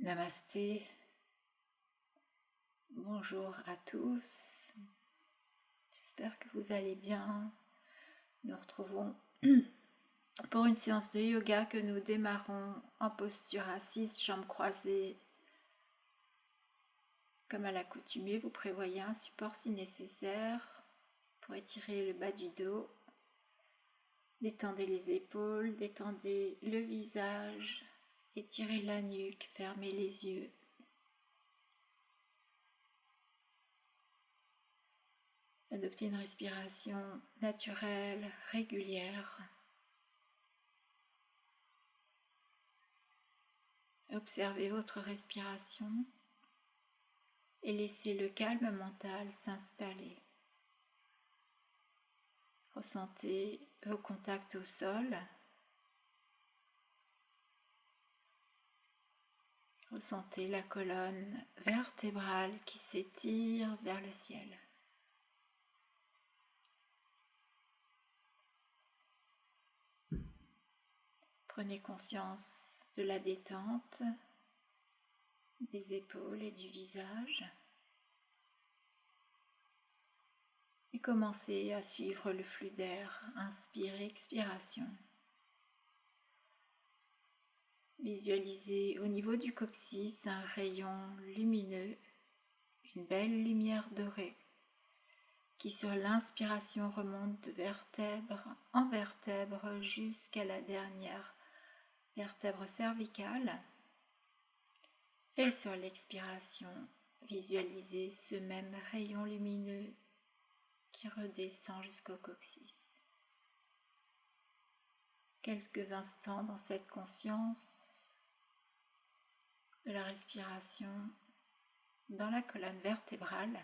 Namasté, bonjour à tous, j'espère que vous allez bien. Nous retrouvons pour une séance de yoga que nous démarrons en posture assise, jambes croisées. Comme à l'accoutumée, vous prévoyez un support si nécessaire pour étirer le bas du dos. Détendez les épaules, détendez le visage, étirez la nuque, fermez les yeux. Adoptez une respiration naturelle, régulière. Observez votre respiration et laissez le calme mental s'installer. Ressentez vos contacts au sol. Ressentez la colonne vertébrale qui s'étire vers le ciel. Prenez conscience de la détente des épaules et du visage. Et commencez à suivre le flux d'air, inspire, expiration. Visualisez au niveau du coccyx un rayon lumineux, une belle lumière dorée qui sur l'inspiration remonte de vertèbre en vertèbre jusqu'à la dernière vertèbre cervicale. Et sur l'expiration, visualisez ce même rayon lumineux qui redescend jusqu'au coccyx. Quelques instants dans cette conscience de la respiration dans la colonne vertébrale.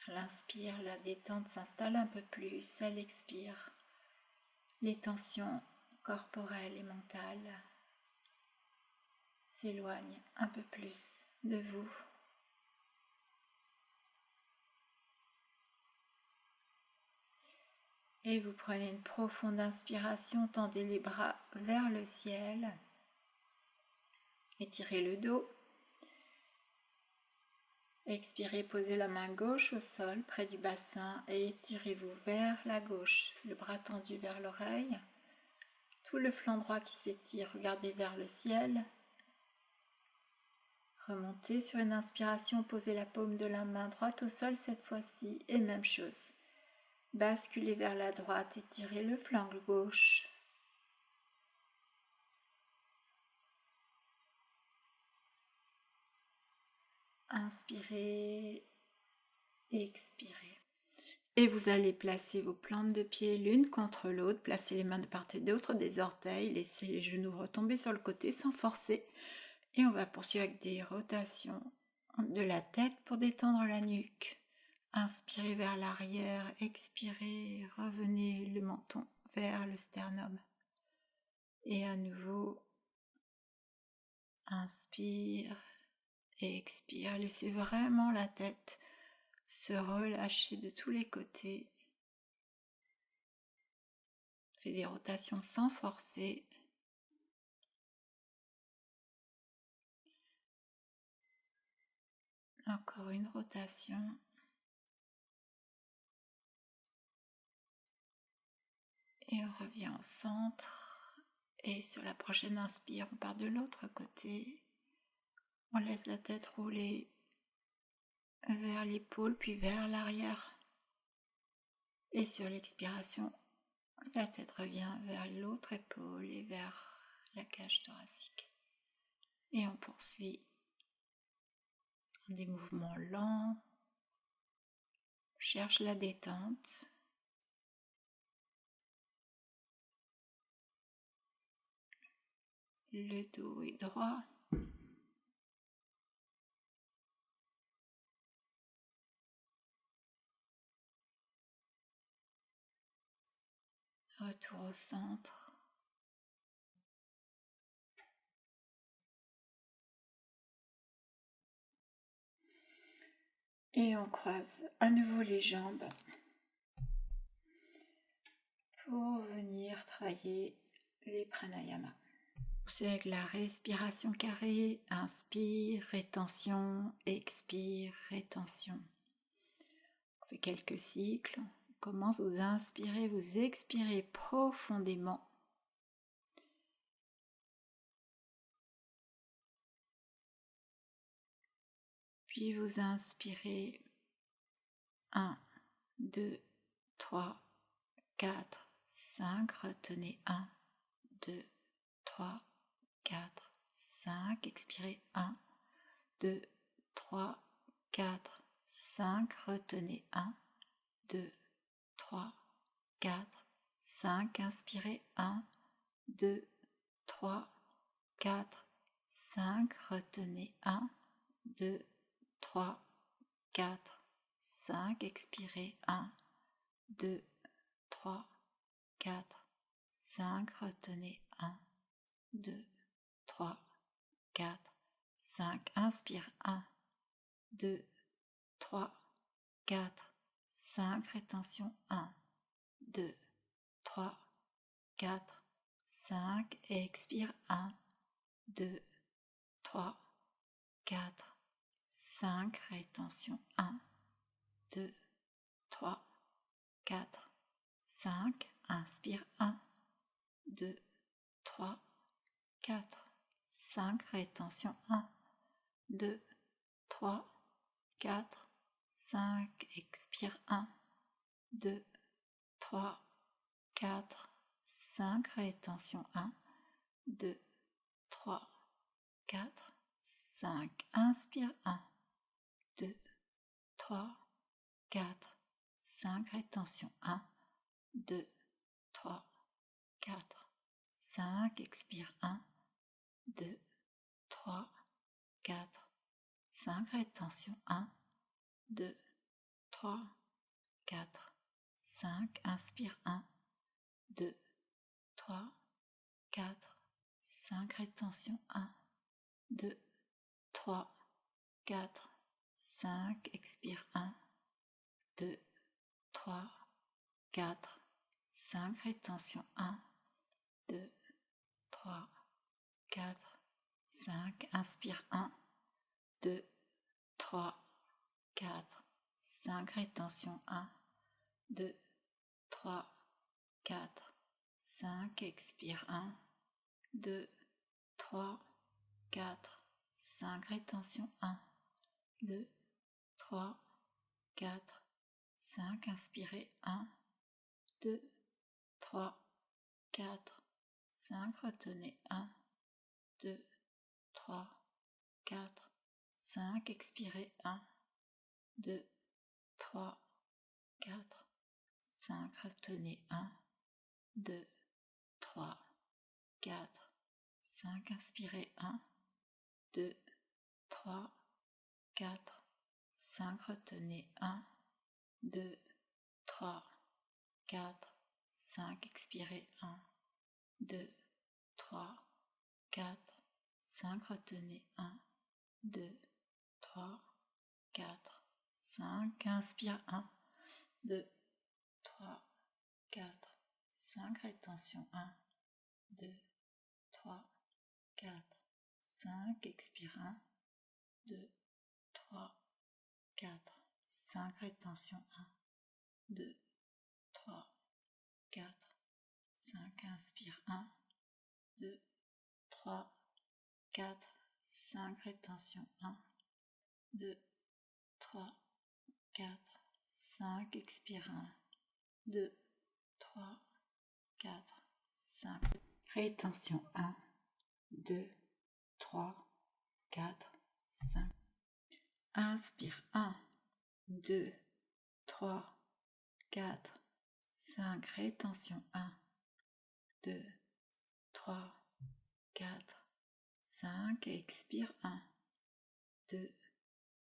À l'inspire, la détente s'installe un peu plus. À l'expire, les tensions corporelles et mentales s'éloignent un peu plus de vous. Et vous prenez une profonde inspiration, tendez les bras vers le ciel, étirez le dos. Expirez, posez la main gauche au sol près du bassin et étirez-vous vers la gauche, le bras tendu vers l'oreille. Tout le flanc droit qui s'étire, regardez vers le ciel. Remontez sur une inspiration, posez la paume de la main droite au sol cette fois-ci et même chose. Basculez vers la droite, étirez le flanc gauche. Inspirez, expirez. Et vous allez placer vos plantes de pied l'une contre l'autre, placez les mains de part et d'autre des orteils, laissez les genoux retomber sur le côté sans forcer. Et on va poursuivre avec des rotations de la tête pour détendre la nuque. Inspirez vers l'arrière, expirez, revenez le menton vers le sternum. Et à nouveau, inspire et expire. Laissez vraiment la tête se relâcher de tous les côtés. Faites des rotations sans forcer. Encore une rotation. Et on revient au centre. Et sur la prochaine inspire, on part de l'autre côté. On laisse la tête rouler vers l'épaule puis vers l'arrière. Et sur l'expiration, la tête revient vers l'autre épaule et vers la cage thoracique. Et on poursuit des mouvements lents. Cherche la détente. Le dos est droit. Retour au centre. Et on croise à nouveau les jambes pour venir travailler les pranayama. C'est avec la respiration carrée, inspire, rétention, expire, rétention. On fait quelques cycles. On commence, vous inspirez, vous expirez profondément. Puis vous inspirez 1, 2, 3, 4, 5. Retenez 1, 2, 3, 4, 5. Expirez 1, 2, 3, 4, 5. Retenez 1, 2, 3, 4, 5. Inspirez 1, 2, 3, 4, 5. Retenez 1, 2, 3, 4, 5. Expirez 1, 2, 3, 4, 5. Retenez 1, 2, 3, 4, 5. Inspire 1, 2, 3, 4, 5. Rétention 1, 2, 3, 4, 5. Et expire 1, 2, 3, 4, 5. Rétention 1, 2, 3, 4, 5. Inspire 1, 2, 3, 4, 5. Rétention 1, 2, 3, 4, 5. Expire 1, 2, 3, 4, 5. Rétention 1, 2, 3, 4, 5. Inspire 1, 2, 3, 4, 5. Rétention 1, 2, 3, 4, 5. Expire 1, 2, 3, 4, 5. Rétention 1, 2, 3, 4, 5. Inspire 1, 2, 3, 4, 5. Rétention 1, 2, 3, 4, 5. Expire 1, 2, 3, 4, 5. Rétention 1, 2, 3, 4, 5. Inspire 1, 2, 3, 4, 5. Rétention 1, 2, 3, 4, 5. Expire 1, 2, 3, 4, 5. Rétention 1, 2, 3, 4, 5. Inspirez 1, 2, 3, 4, 5. Retenez 1, 2, 3, 4, 5. Expirez 1, 2, 3, 4, 5. Retenez 1, 2, 3, 4, 5. Inspirez 1, 2, 3, 4, 5. Retenez 1, 2, 3, 4, 5. Expirez 1, 2, 3, 4, 5. Retenez 1, 2, 3, 4, 5. Inspire 1, 2, 3, 4, 5. Rétention 1, 2, 3, 4, 5. Expire 1, 2, 3, 4, 5. Rétention 1, 2, 3, 4, 5. Inspire 1, 2, 3, 4, 5. Rétention 1, 2, 3, 4, 5. Expire 1, 2, 3, 4, 5. Rétention 1, 2, 3, 4, 5. Inspire 1, 2, 3, 4, 5. Rétention 1, 2, 3, 4, 5. Expire 1, 2,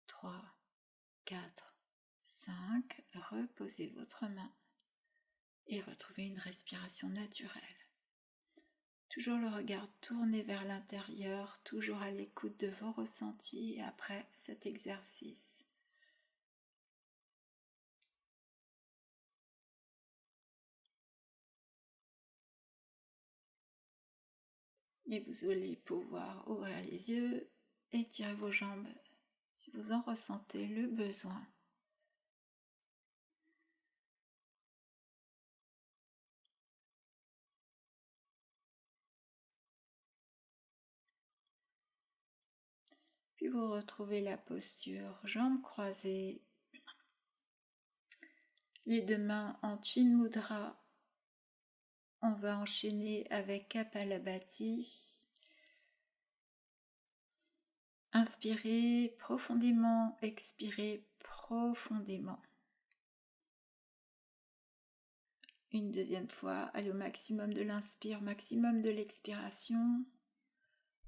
3, 4, 5. Reposez votre main et retrouvez une respiration naturelle. Toujours le regard tourné vers l'intérieur, toujours à l'écoute de vos ressentis après cet exercice. Et vous allez pouvoir ouvrir les yeux, étirer vos jambes si vous en ressentez le besoin. Puis vous retrouvez la posture, jambes croisées, les deux mains en Chin Mudra. On va enchaîner avec Kapalabhati. Inspirez profondément, expirez profondément. Une deuxième fois, allez au maximum de l'inspire, maximum de l'expiration.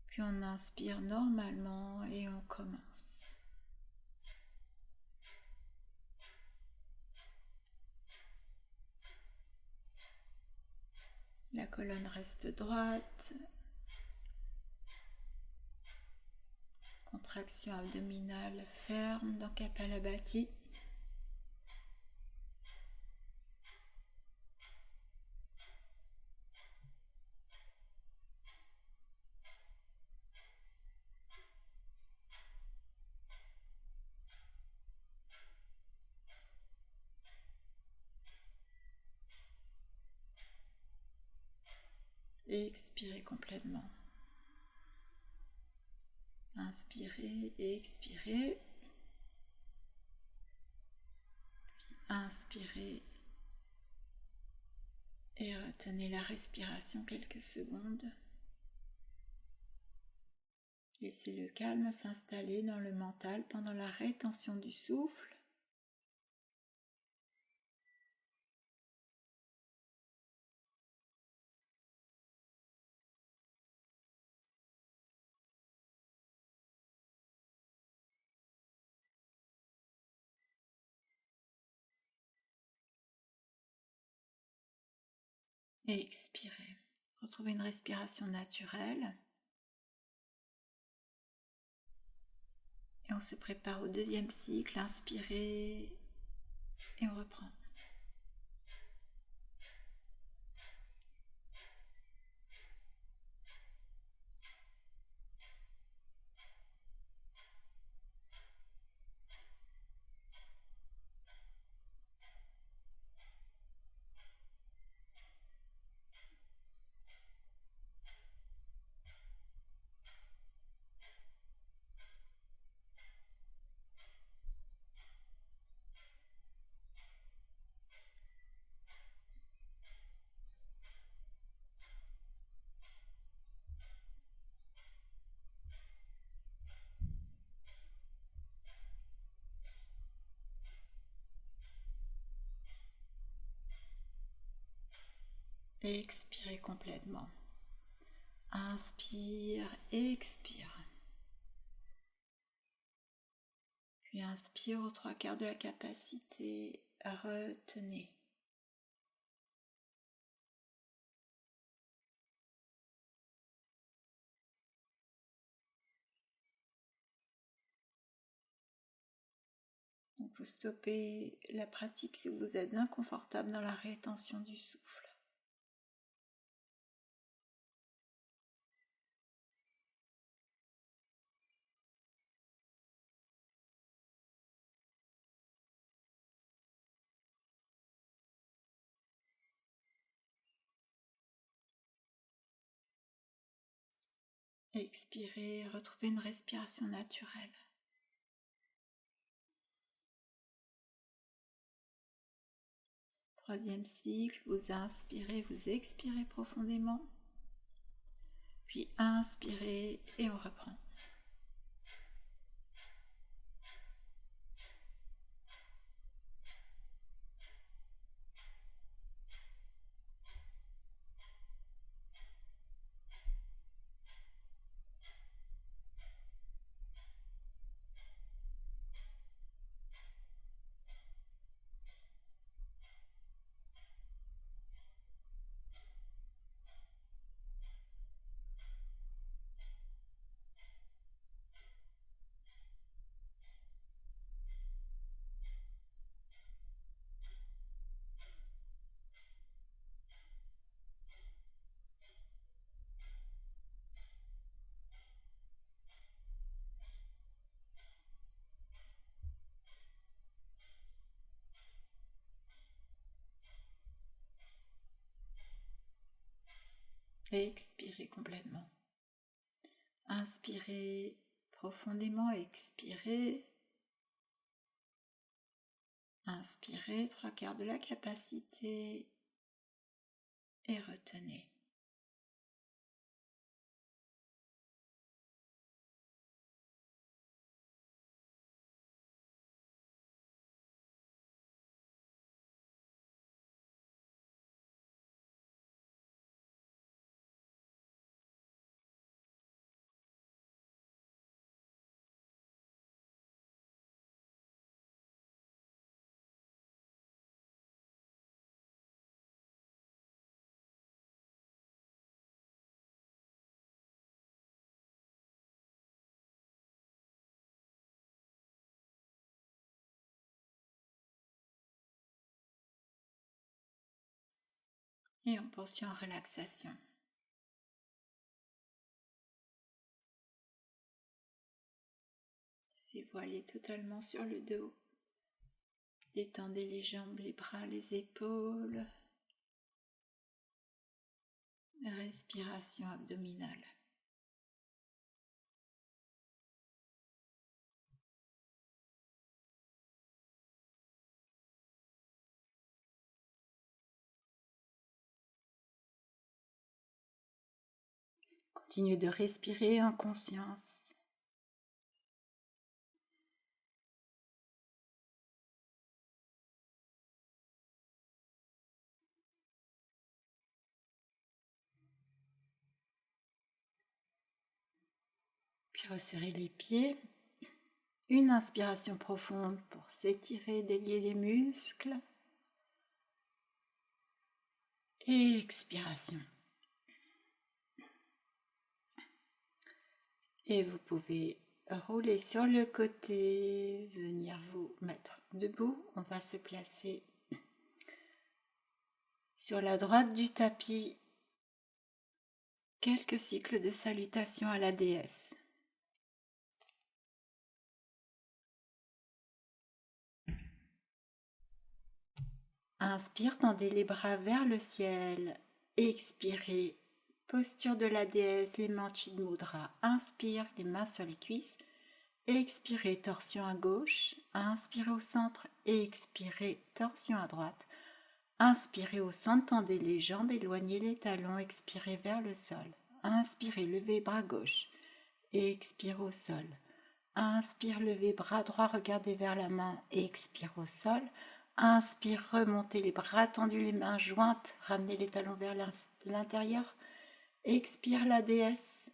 Puis on inspire normalement et on commence. La colonne reste droite. Contraction abdominale ferme dans Kapalabhati. Et expirez complètement. Inspirez et expirez. Inspirez et retenez la respiration quelques secondes. Laissez le calme s'installer dans le mental pendant la rétention du souffle. Et expirez. Retrouvez une respiration naturelle. Et on se prépare au deuxième cycle. Inspirez et on reprend. Et expirez complètement. Inspire et expire. Puis inspire aux 3/4 de la capacité. Retenez. Donc vous stoppez la pratique si vous êtes inconfortable dans la rétention du souffle. Expirez, retrouvez une respiration naturelle. Troisième cycle, vous inspirez, vous expirez profondément. Puis inspirez et on reprend. Et expirez complètement. Inspirez profondément, expirez. Inspirez, 3/4 de la capacité. Et retenez. Et on poursuit en relaxation. Si vous allez totalement sur le dos, détendez les jambes, les bras, les épaules. Respiration abdominale. Continuez de respirer en conscience. Puis resserrez les pieds. Une inspiration profonde pour s'étirer, délier les muscles. Et expiration. Et vous pouvez rouler sur le côté, venir vous mettre debout. On va se placer sur la droite du tapis. Quelques cycles de salutation à la déesse. Inspire, tendez les bras vers le ciel. Expirez, posture de la déesse, les mains Chitta Mudra. Inspire, les mains sur les cuisses. Expirez, torsion à gauche. Inspirez au centre. Expirez, torsion à droite. Inspirez au centre, tendez les jambes, éloignez les talons. Expirez vers le sol. Inspirez, levez bras gauche. Expire au sol. Inspire, levez bras droit, regardez vers la main. Expire au sol. Inspire, remontez les bras tendus, les mains jointes, ramenez les talons vers l'intérieur. Expire la déesse.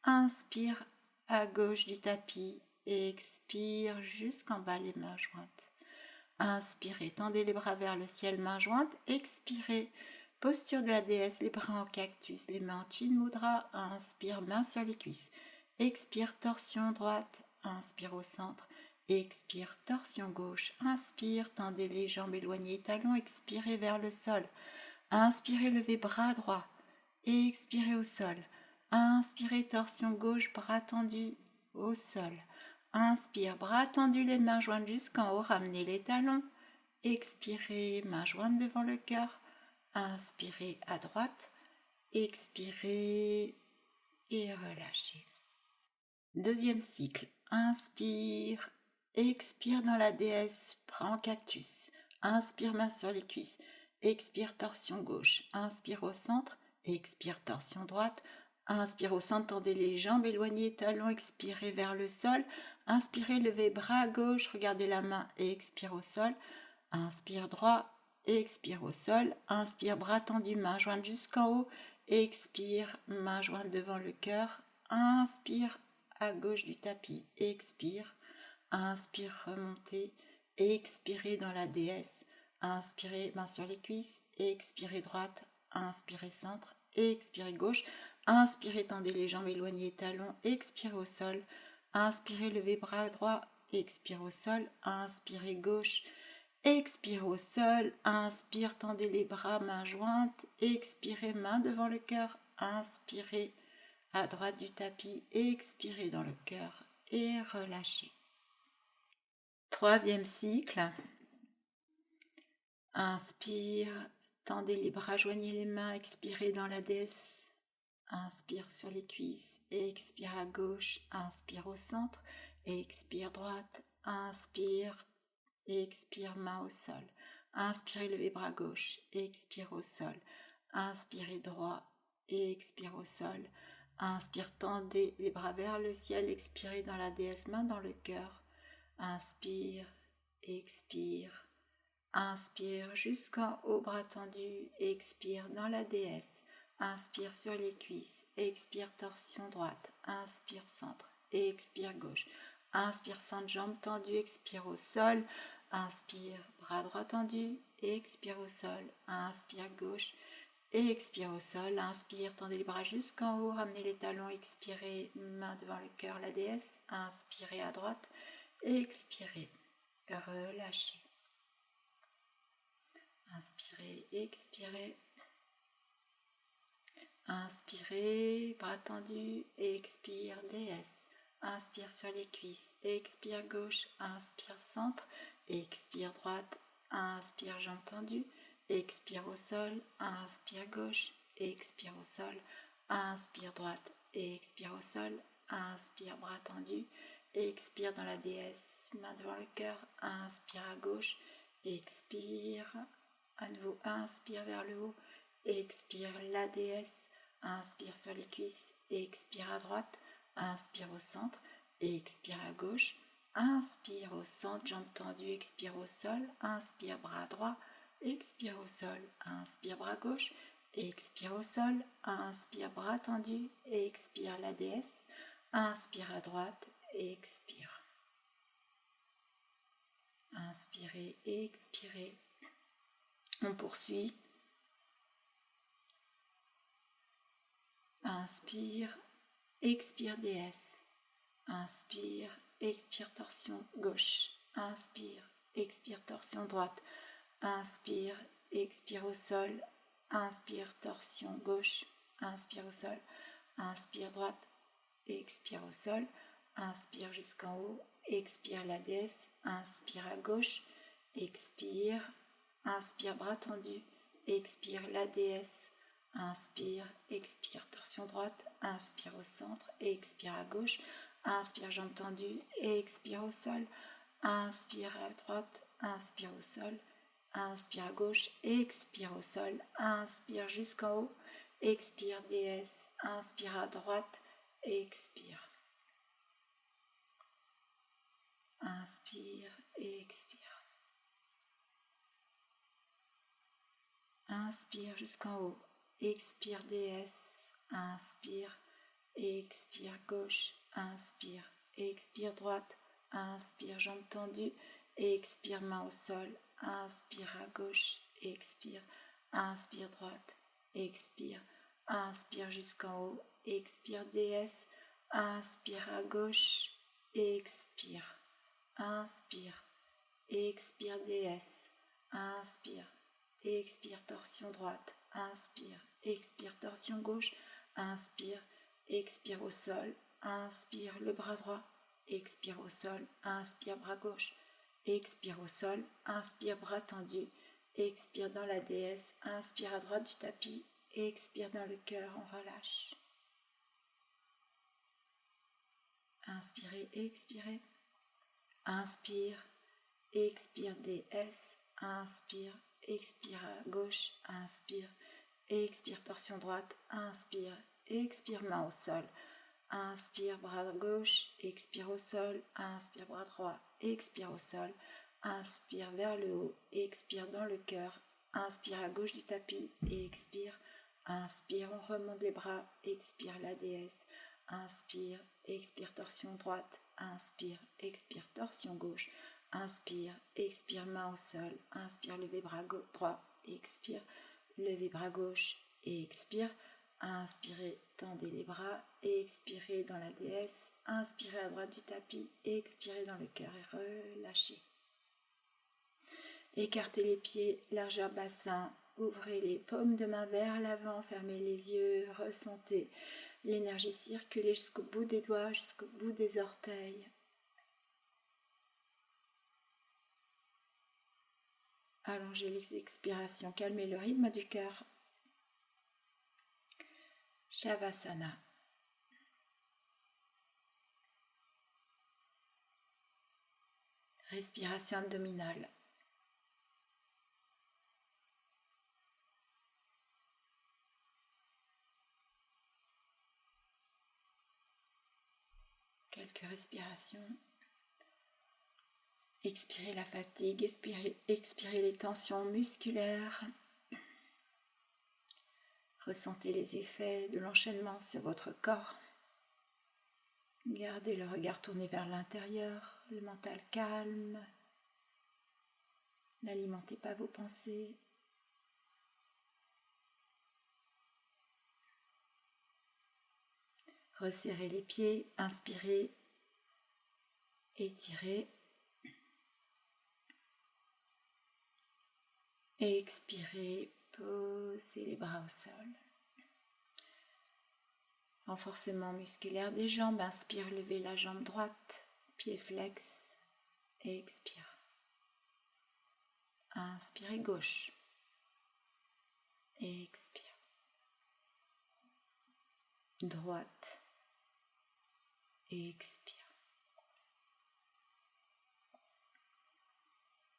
Inspire à gauche du tapis. Expire jusqu'en bas, les mains jointes. Inspirez, tendez les bras vers le ciel, mains jointes. Expirez, posture de la déesse, les bras en cactus, les mains en Chitta Mudra. Inspire, mains sur les cuisses. Expire, torsion droite. Inspire au centre. Expire, torsion gauche. Inspire, tendez les jambes, éloignez les talons. Expirez vers le sol. Inspirez, levez bras droit. Expirez au sol. Inspirez, torsion gauche, bras tendus au sol. Inspire, bras tendus, les mains jointes jusqu'en haut, ramenez les talons. Expirez, mains jointes devant le cœur. Inspirez à droite. Expirez et relâchez. Deuxième cycle. Inspire, expire dans la déesse, bras en cactus. Inspire, main sur les cuisses. Expire, torsion gauche. Inspire au centre. Expire, torsion droite. Inspire au centre, tendez les jambes, éloignez les talons, expirez vers le sol. Inspirez, levez bras à gauche, regardez la main et expire au sol. Inspire droit, expire au sol. Inspire, bras tendus, main jointe jusqu'en haut. Expire, main jointe devant le cœur. Inspire à gauche du tapis, expire. Inspire, remontez. Expirez dans la déesse. Inspirez, main sur les cuisses. Expirez droite. Inspirez centre. Expirez gauche. Inspirez, tendez les jambes, éloignez les talons. Expirez au sol. Inspirez, levez bras droit. Expire au sol. Inspirez gauche. Expire au sol. Inspire, tendez les bras, mains jointes. Expirez, main devant le cœur. Inspirez à droite du tapis. Expirez dans le cœur et relâchez. Troisième cycle. Inspire, tendez les bras, joignez les mains, expirez dans la déesse. inspire sur les cuisses, expire à gauche, inspire au centre, expire droite, inspire, expire main au sol, inspirez levez bras gauche, expire au sol, inspirez droit, expire au sol, inspire tendez les bras vers le ciel, expirez dans la déesse, main dans le cœur, inspire, expire, inspire jusqu'en haut, bras tendus, expire dans la déesse, inspire sur les cuisses, expire torsion droite, inspire centre, expire gauche, inspire centre, jambes tendues, expire au sol, inspire bras droit tendu, expire au sol, inspire gauche, expire au sol, inspire, tendez les bras jusqu'en haut, ramenez les talons, expirez, main devant le cœur, la déesse, inspirez à droite, expirez, relâchez. Inspirez, expirez. Inspirez, bras tendus, expire, déesse. Inspire sur les cuisses, expire gauche, inspire centre, expire droite, inspire jambes tendues, expire au sol, inspire gauche, expire au sol, inspire droite, expire au sol, inspire bras tendus, expire dans la déesse, main devant le cœur, inspire à gauche, expire, à nouveau inspire vers le haut, expire la déesse, inspire sur les cuisses, expire à droite, inspire au centre, expire à gauche, inspire au centre, jambes tendues, expire au sol, inspire bras droit, expire au sol, inspire bras gauche, expire au sol, inspire bras tendus, expire la déesse, inspire à droite, expire. Inspirez, expirez. On poursuit. Inspire, expire déesse. Inspire, expire torsion gauche. Inspire, expire torsion droite. Inspire, expire au sol. Inspire, torsion gauche. Inspire au sol. Inspire droite. Expire au sol. Inspire jusqu'en haut. Expire la déesse. Inspire à gauche. Expire. Inspire bras tendu. Expire la déesse. Inspire, expire, torsion droite, inspire au centre, expire à gauche, inspire, jambes tendues, expire au sol, inspire à droite, inspire au sol, inspire à gauche, expire au sol, inspire jusqu'en haut, expire déesse, inspire à droite, expire. Inspire et expire. Inspire jusqu'en haut. Expire déesse, inspire, expire gauche, inspire, expire droite, inspire jambes tendues, expire main au sol, inspire à gauche, expire, inspire droite, expire, inspire jusqu'en haut, expire déesse, inspire à gauche, expire, inspire, expire déesse, inspire, expire torsion droite, inspire, expire torsion gauche, inspire, expire au sol, inspire le bras droit, expire au sol, inspire bras gauche, expire au sol, inspire bras tendu, expire dans la déesse, inspire à droite du tapis, expire dans le cœur, on relâche. Inspirez, expirez. Inspire, expire déesse, inspire, expire à gauche, inspire, expire torsion droite, inspire, expire main au sol, inspire bras gauche, expire au sol, inspire bras droit, expire au sol, inspire vers le haut, expire dans le cœur, inspire à gauche du tapis, expire, inspire, on remonte les bras, expire la déesse, inspire, expire torsion droite, inspire, expire torsion gauche, inspire, expire main au sol, inspire, levez bras droit, expire, levez bras gauche, expire, inspirez, tendez les bras, expirez dans la déesse, inspirez à droite du tapis, expirez dans le cœur et relâchez. Écartez les pieds, largeur bassin, ouvrez les paumes de main vers l'avant, fermez les yeux, ressentez l'énergie circuler jusqu'au bout des doigts, jusqu'au bout des orteils. Allongez les expirations, calmez le rythme du cœur. Shavasana. Respiration abdominale. Quelques respirations. Expirez la fatigue, expirez les tensions musculaires. Ressentez les effets de l'enchaînement sur votre corps. Gardez le regard tourné vers l'intérieur, le mental calme. N'alimentez pas vos pensées. Resserrez les pieds, inspirez, étirez. Expirez, posez les bras au sol. Renforcement musculaire des jambes, inspire, levez la jambe droite, pied flex, et expire. Inspirez gauche, et expire. Droite, et expire.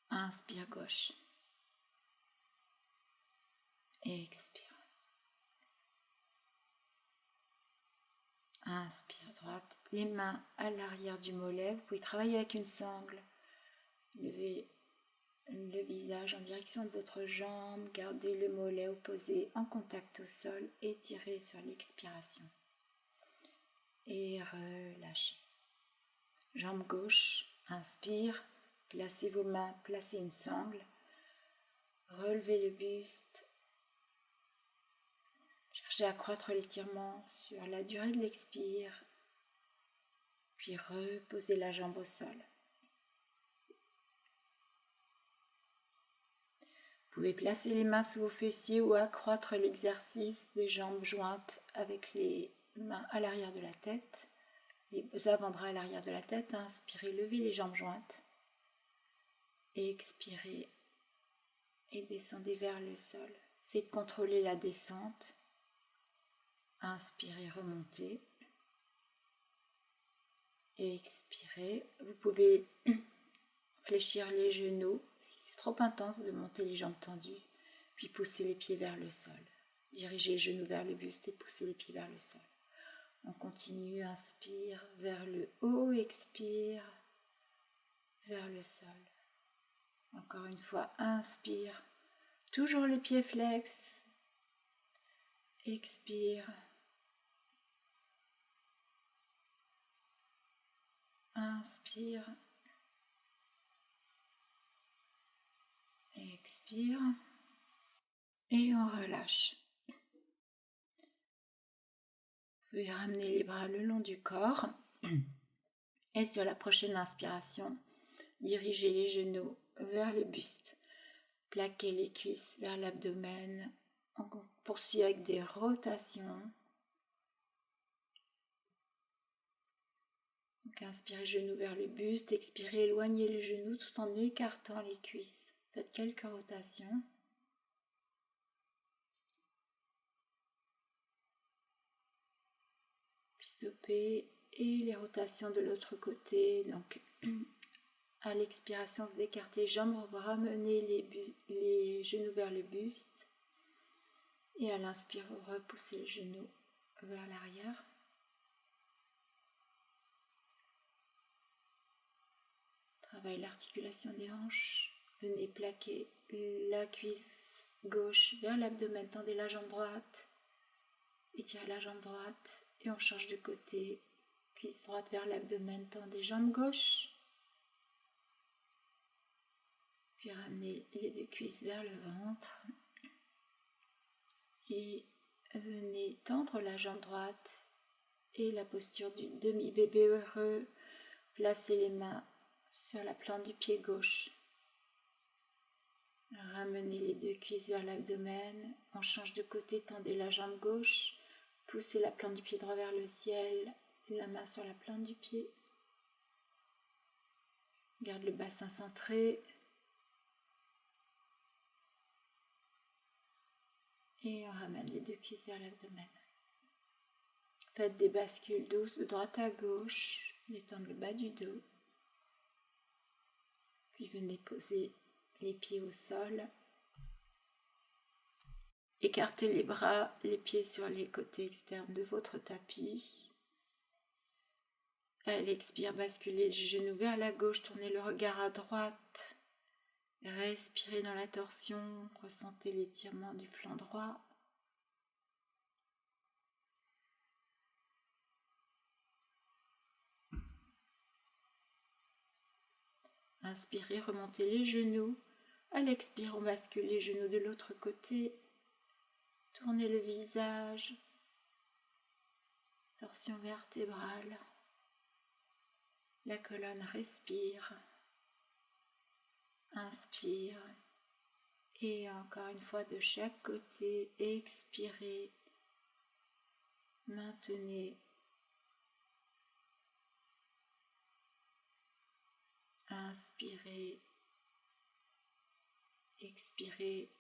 Inspire gauche, et expire. Inspire droite, les mains à l'arrière du mollet, vous pouvez travailler avec une sangle. Levez le visage en direction de votre jambe, gardez le mollet opposé en contact au sol, étirez sur l'expiration. Et relâchez. Jambe gauche, inspire, placez vos mains, placez une sangle, relevez le buste. Cherchez à accroître l'étirement sur la durée de l'expire, puis reposez la jambe au sol. Vous pouvez placer les mains sous vos fessiers ou accroître l'exercice des jambes jointes avec les mains à l'arrière de la tête, les avant-bras à l'arrière de la tête. Inspirez, levez les jambes jointes. Et expirez et descendez vers le sol. Essayez de contrôler la descente. Inspirez, remontez. Et expirez. Vous pouvez fléchir les genoux. Si c'est trop intense, de monter les jambes tendues. Puis pousser les pieds vers le sol. Dirigez les genoux vers le buste et poussez les pieds vers le sol. On continue. Inspire vers le haut. Expire vers le sol. Encore une fois, inspire. Toujours les pieds flex. Expire. Inspire. Expire. Et on relâche. Vous pouvez ramener les bras le long du corps. Et sur la prochaine inspiration, dirigez les genoux vers le buste. Plaquez les cuisses vers l'abdomen. On poursuit avec des rotations. Donc inspirez genoux vers le buste, expirez, éloignez les genoux tout en écartant les cuisses. Faites quelques rotations. Puis stoppez et les rotations de l'autre côté. Donc à l'expiration, vous écartez les jambes, vous ramenez les genoux vers le buste. Et à l'inspire, vous repoussez le genou vers l'arrière. Travaillez l'articulation des hanches. Venez plaquer la cuisse gauche vers l'abdomen. Tendez la jambe droite. Étirez la jambe droite. Et on change de côté. Cuisse droite vers l'abdomen. Tendez jambe gauche. Puis ramenez les deux cuisses vers le ventre. Et venez tendre la jambe droite. Et la posture du demi-bébé heureux. Placez les mains sur la plante du pied gauche. Ramenez les deux cuisses vers l'abdomen. On change de côté, tendez la jambe gauche. Poussez la plante du pied droit vers le ciel. La main sur la plante du pied. Garde le bassin centré. Et on ramène les deux cuisses vers l'abdomen. Faites des bascules douces de droite à gauche, détendre le bas du dos. Puis venez poser les pieds au sol. Écartez les bras, les pieds sur les côtés externes de votre tapis. À l'expire, basculez le genou vers la gauche, tournez le regard à droite. Respirez dans la torsion, ressentez l'étirement du flanc droit. Inspirez, remontez les genoux. À l'expire, on bascule les genoux de l'autre côté. Tournez le visage. Torsion vertébrale. La colonne respire. Inspire. Et encore une fois de chaque côté, expirez. Maintenez. Inspirez. Expirez.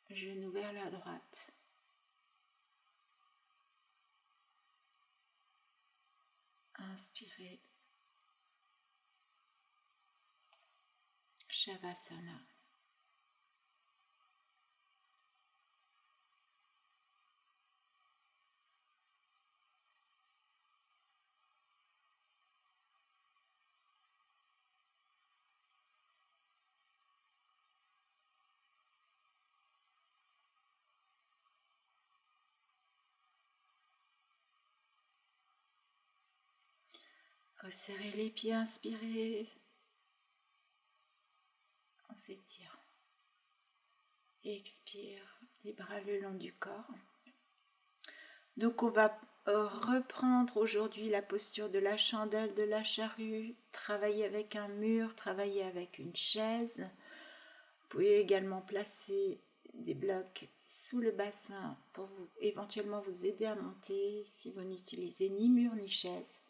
Genou vers la droite. Inspirez. Shavasana. Resserrez les pieds, inspirez. On s'étire. Expire, les bras le long du corps. Donc on va reprendre aujourd'hui la posture de la chandelle, de la charrue, travailler avec un mur, travailler avec une chaise. Vous pouvez également placer des blocs sous le bassin pour éventuellement vous aider à monter si vous n'utilisez ni mur ni chaise.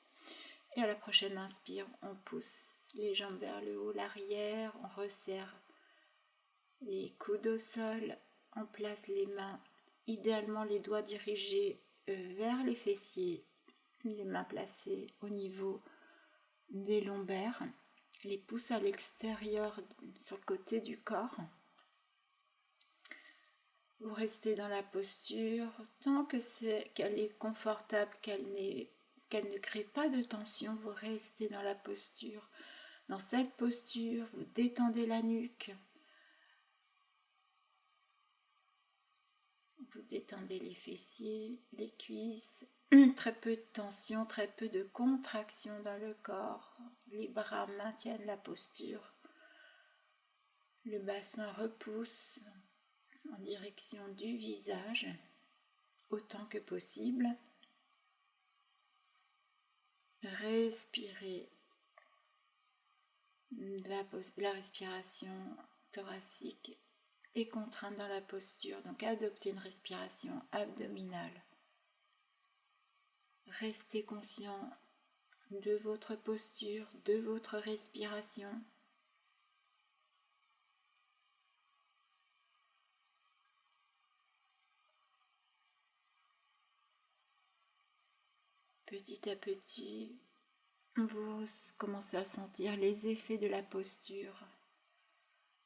Et à la prochaine inspire, on pousse les jambes vers le haut, l'arrière, on resserre les coudes au sol, on place les mains, idéalement les doigts dirigés vers les fessiers, les mains placées au niveau des lombaires, les pouces à l'extérieur sur le côté du corps. Vous restez dans la posture tant qu'elle est confortable, qu'elle ne crée pas de tension, vous restez dans la posture. Dans cette posture, vous détendez la nuque. Vous détendez les fessiers, les cuisses. Très peu de tension, très peu de contraction dans le corps. Les bras maintiennent la posture. Le bassin repousse en direction du visage autant que possible. Respirez la respiration thoracique est contrainte dans la posture, donc adoptez une respiration abdominale. Restez conscient de votre posture, de votre respiration. Petit à petit, vous commencez à sentir les effets de la posture.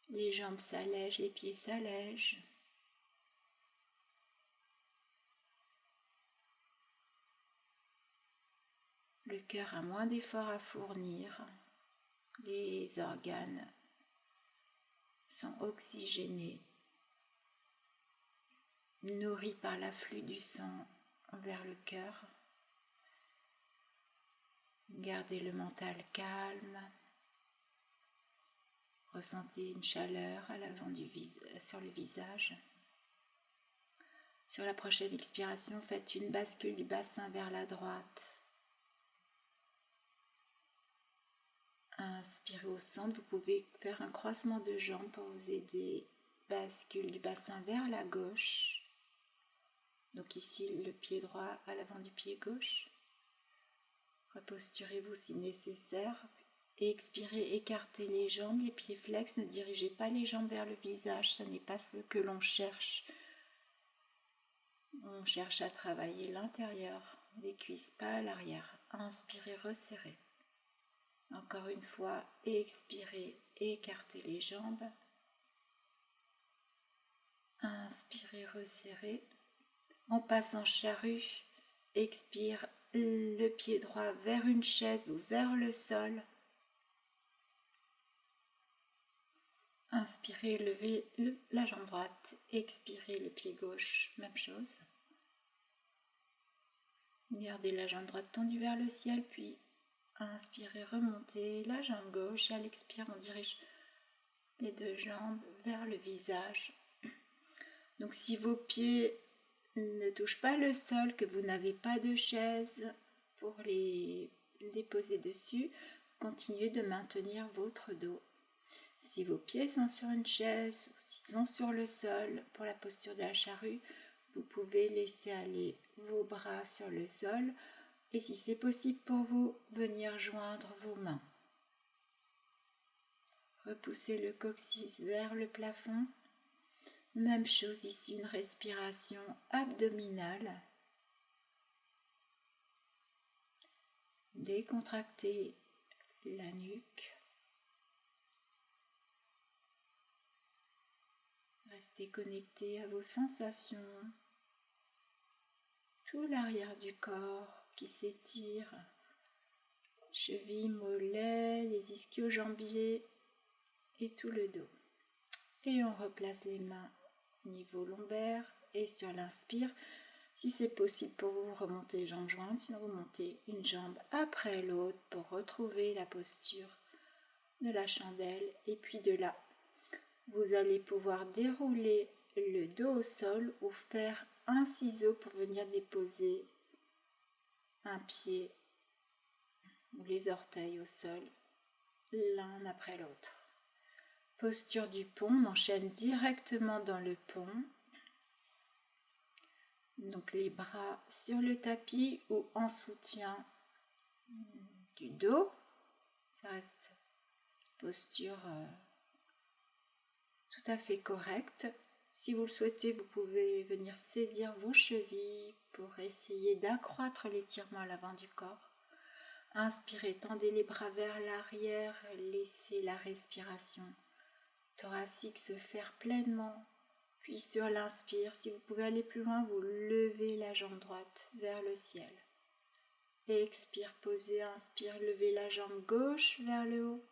Les jambes s'allègent, les pieds s'allègent. Le cœur a moins d'efforts à fournir. Les organes sont oxygénés, nourris par l'afflux du sang vers le cœur. Gardez le mental calme. Ressentez une chaleur à l'avant sur le visage. Sur la prochaine expiration, faites une bascule du bassin vers la droite. Inspirez au centre, vous pouvez faire un croisement de jambes pour vous aider. Bascule du bassin vers la gauche. Donc ici, le pied droit à l'avant du pied gauche. Reposturez-vous si nécessaire. Et expirez, écartez les jambes, les pieds flex. Ne dirigez pas les jambes vers le visage, ce n'est pas ce que l'on cherche. On cherche à travailler l'intérieur les cuisses pas à l'arrière. Inspirez, resserrez. Encore une fois, expirez, écartez les jambes. Inspirez, resserrez. On passe en charrue. Expire, le pied droit vers une chaise ou vers le sol. Inspirez, levez la jambe droite. Expirez, le pied gauche, même chose. Gardez la jambe droite tendue vers le ciel, puis inspirez, remontez la jambe gauche et à l'expire, on dirige les deux jambes vers le visage. Donc si vos pieds ne touchent pas le sol, que vous n'avez pas de chaise pour les déposer dessus, continuez de maintenir votre dos. Si vos pieds sont sur une chaise ou s'ils sont sur le sol pour la posture de la charrue, vous pouvez laisser aller vos bras sur le sol et si c'est possible pour vous, venir joindre vos mains. Repoussez le coccyx vers le plafond. Même chose ici, une respiration abdominale. Décontractez la nuque. Restez connecté à vos sensations. Tout l'arrière du corps qui s'étire. Chevilles, mollets, les ischio-jambiers et tout le dos. Et on replace les mains au niveau lombaire et sur l'inspire. Si c'est possible pour vous, remontez les jambes jointes, sinon vous montez une jambe après l'autre pour retrouver la posture de la chandelle. Et puis de là, vous allez pouvoir dérouler le dos au sol ou faire un ciseau pour venir déposer un pied ou les orteils au sol, l'un après l'autre. Posture du pont, on enchaîne directement dans le pont. Donc les bras sur le tapis ou en soutien du dos. Ça reste posture tout à fait correcte. Si vous le souhaitez, vous pouvez venir saisir vos chevilles pour essayer d'accroître l'étirement à l'avant du corps. Inspirez, tendez les bras vers l'arrière, laissez la respiration thoracique se faire pleinement. Puis sur l'inspire, si vous pouvez aller plus loin, vous levez la jambe droite vers le ciel. Expire, posez, inspire, levez la jambe gauche vers le haut.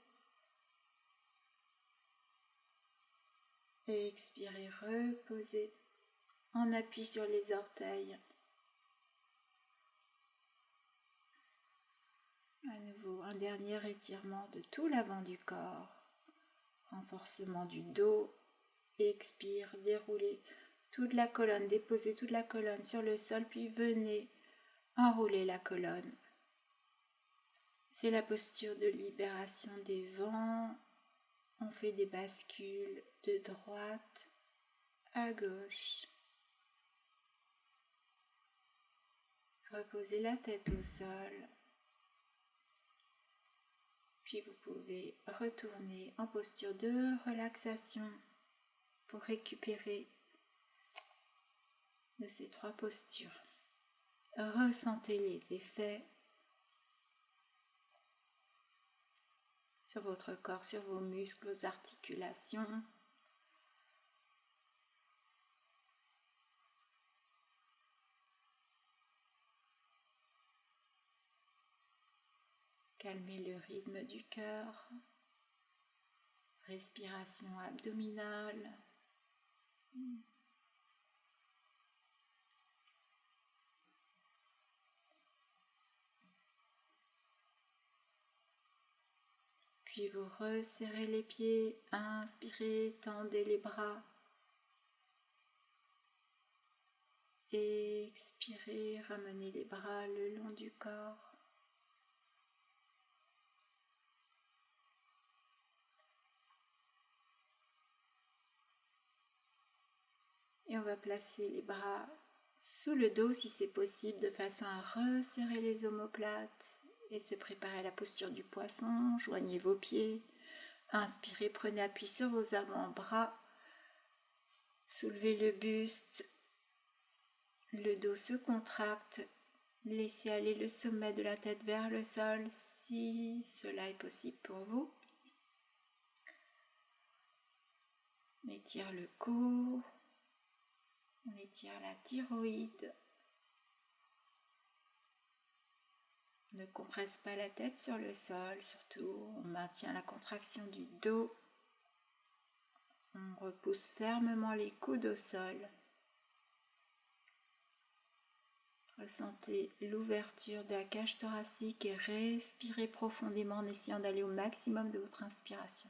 Expirez, reposez, en appui sur les orteils. À nouveau, un dernier étirement de tout l'avant du corps. Renforcement du dos. Expire, déroulez toute la colonne, déposez toute la colonne sur le sol, puis venez enrouler la colonne. C'est la posture de libération des vents. On fait des bascules de droite à gauche. Reposez la tête au sol. Puis vous pouvez retourner en posture de relaxation pour récupérer de ces trois postures. Ressentez les effets sur votre corps, sur vos muscles, vos articulations. Calmez le rythme du cœur. Respiration abdominale. Puis vous resserrez les pieds, inspirez, tendez les bras. Expirez, ramenez les bras le long du corps. Et on va placer les bras sous le dos si c'est possible, de façon à resserrer les omoplates et se préparer à la posture du poisson. Joignez vos pieds. Inspirez, prenez appui sur vos avant-bras. Soulevez le buste. Le dos se contracte. Laissez aller le sommet de la tête vers le sol si cela est possible pour vous. On étire le cou, on étire la thyroïde. Ne compresse pas la tête sur le sol, surtout on maintient la contraction du dos. On repousse fermement les coudes au sol. Ressentez l'ouverture de la cage thoracique et respirez profondément en essayant d'aller au maximum de votre inspiration.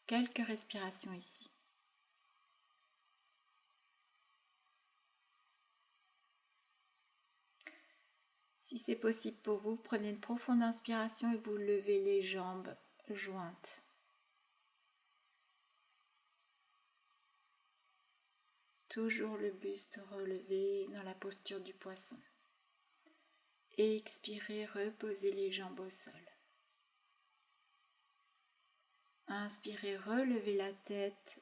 Quelques respirations ici. Si c'est possible pour vous, prenez une profonde inspiration et vous levez les jambes jointes. Toujours le buste relevé dans la posture du poisson. Expirez, reposez les jambes au sol. Inspirez, relevez la tête.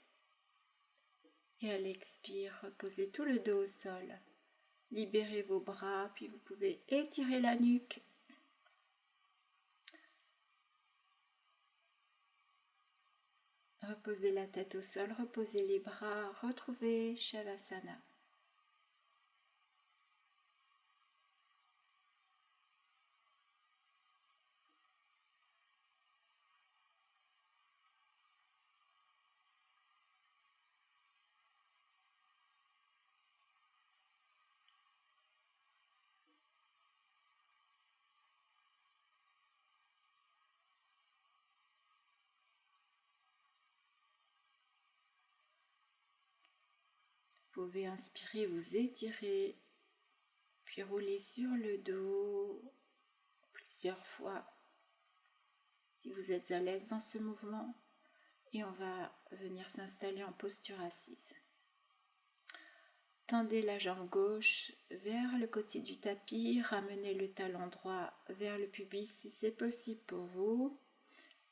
Et à l'expire, reposez tout le dos au sol. Libérez vos bras, puis vous pouvez étirer la nuque. Reposez la tête au sol, reposez les bras, retrouvez Shavasana. Vous pouvez inspirer, vous étirer, puis rouler sur le dos plusieurs fois si vous êtes à l'aise dans ce mouvement. Et on va venir s'installer en posture assise. Tendez la jambe gauche vers le côté du tapis, ramenez le talon droit vers le pubis si c'est possible pour vous.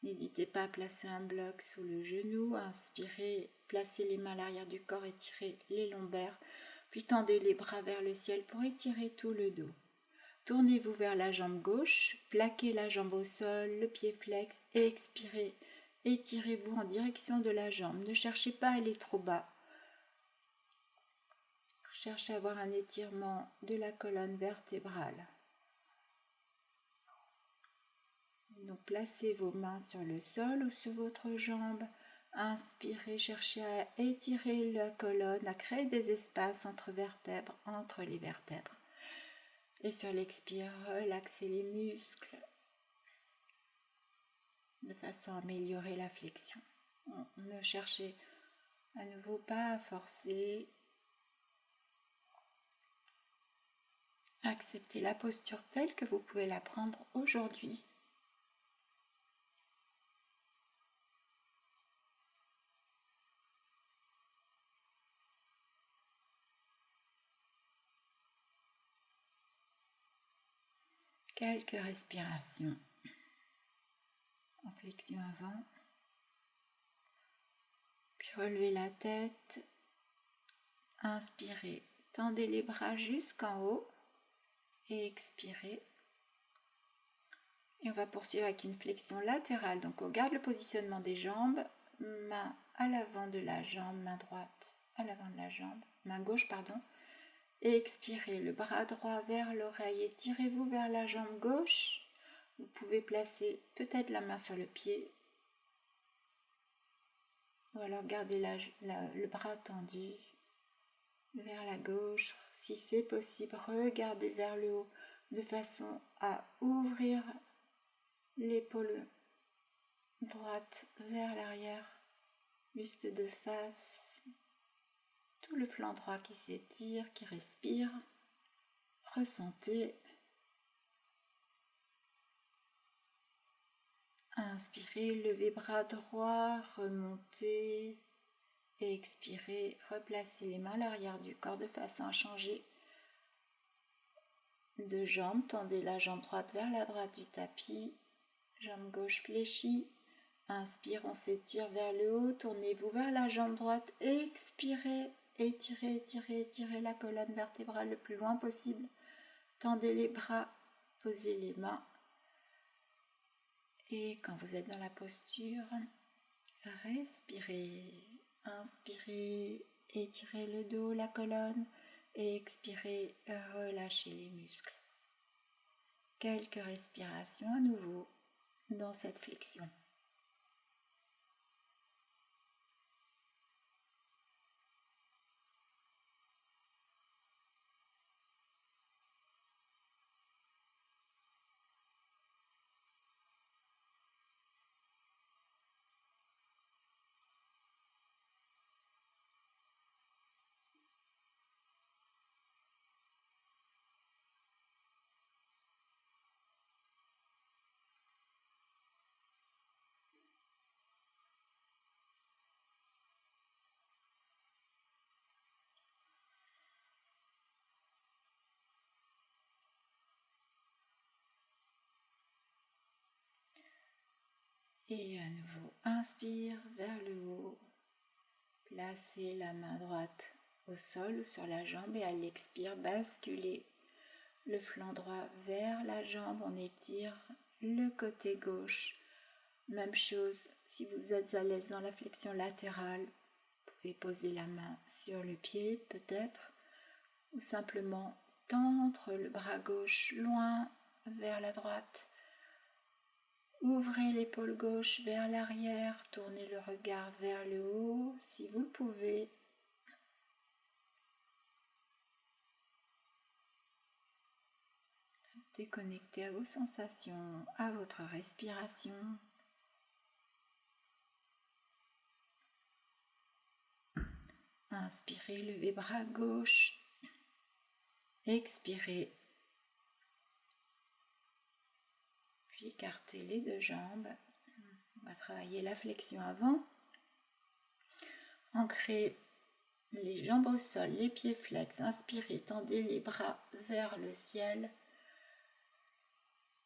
N'hésitez pas à placer un bloc sous le genou, inspirez, placez les mains à l'arrière du corps, étirez les lombaires, puis tendez les bras vers le ciel pour étirer tout le dos. Tournez-vous vers la jambe gauche, plaquez la jambe au sol, le pied flex et expirez. Étirez-vous en direction de la jambe, ne cherchez pas à aller trop bas. Cherchez à avoir un étirement de la colonne vertébrale. Donc placez vos mains sur le sol ou sur votre jambe. Inspirez, cherchez à étirer la colonne, à créer des espaces entre vertèbres, entre les vertèbres. Et sur l'expire, relaxez les muscles de façon à améliorer la flexion. Ne cherchez à nouveau pas à forcer. Acceptez la posture telle que vous pouvez la prendre aujourd'hui. Quelques respirations en flexion avant, puis relevez la tête, inspirez, tendez les bras jusqu'en haut et expirez. Et on va poursuivre avec une flexion latérale, donc on garde le positionnement des jambes, main à l'avant de la jambe, main droite à l'avant de la jambe, main gauche pardon, et expirez le bras droit vers l'oreille, étirez-vous vers la jambe gauche. Vous pouvez placer peut-être la main sur le pied ou alors garder le bras tendu vers la gauche. Si c'est possible, regardez vers le haut de façon à ouvrir l'épaule droite vers l'arrière, buste de face, tout le flanc droit qui s'étire, qui respire. Ressentez. Inspirez, levez bras droit, remontez et expirez, replacez les mains à l'arrière du corps de façon à changer de jambe. Tendez la jambe droite vers la droite du tapis, jambe gauche fléchie. Inspire, on s'étire vers le haut, tournez-vous vers la jambe droite, expirez, étirez, étirez, étirez la colonne vertébrale le plus loin possible. Tendez les bras, posez les mains. Et quand vous êtes dans la posture, respirez. Inspirez, étirez le dos, la colonne. Et expirez, relâchez les muscles. Quelques respirations à nouveau dans cette flexion. Et à nouveau, inspire vers le haut. Placez la main droite au sol ou sur la jambe et à l'expire, basculez le flanc droit vers la jambe. On étire le côté gauche. Même chose, si vous êtes à l'aise dans la flexion latérale, vous pouvez poser la main sur le pied peut-être, ou simplement tendre le bras gauche loin vers la droite. Ouvrez l'épaule gauche vers l'arrière, tournez le regard vers le haut si vous le pouvez. Restez connecté à vos sensations, à votre respiration. Inspirez, levez bras gauche. Expirez. Puis écartez les deux jambes. On va travailler la flexion avant. Ancrez les jambes au sol, les pieds flex. Inspirez, tendez les bras vers le ciel.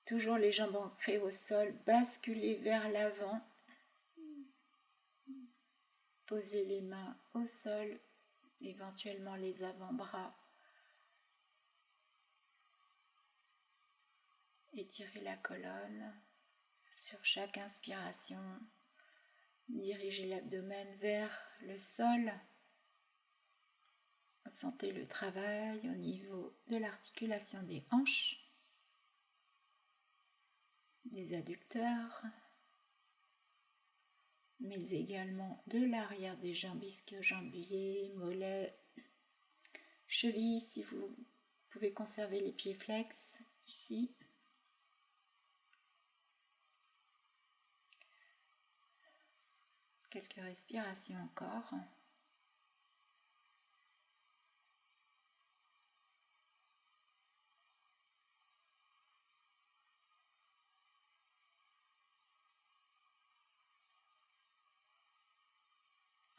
Toujours les jambes ancrées au sol, basculez vers l'avant. Posez les mains au sol, éventuellement les avant-bras. Étirez la colonne. Sur chaque inspiration, dirigez l'abdomen vers le sol. Sentez le travail au niveau de l'articulation des hanches, des adducteurs, mais également de l'arrière des jambes ischio-jambiers, mollets, chevilles si vous pouvez conserver les pieds flex ici. Quelques respirations encore.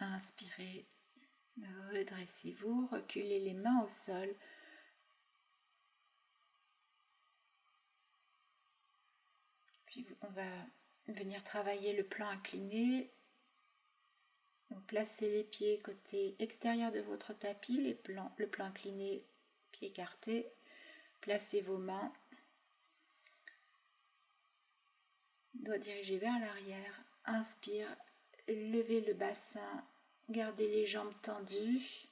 Inspirez, redressez-vous, reculez les mains au sol. Puis on va venir travailler le plan incliné. Donc placez les pieds côté extérieur de votre tapis, le plan incliné, pieds écartés. Placez vos mains, doigts dirigés vers l'arrière. Inspire, levez le bassin, gardez les jambes tendues.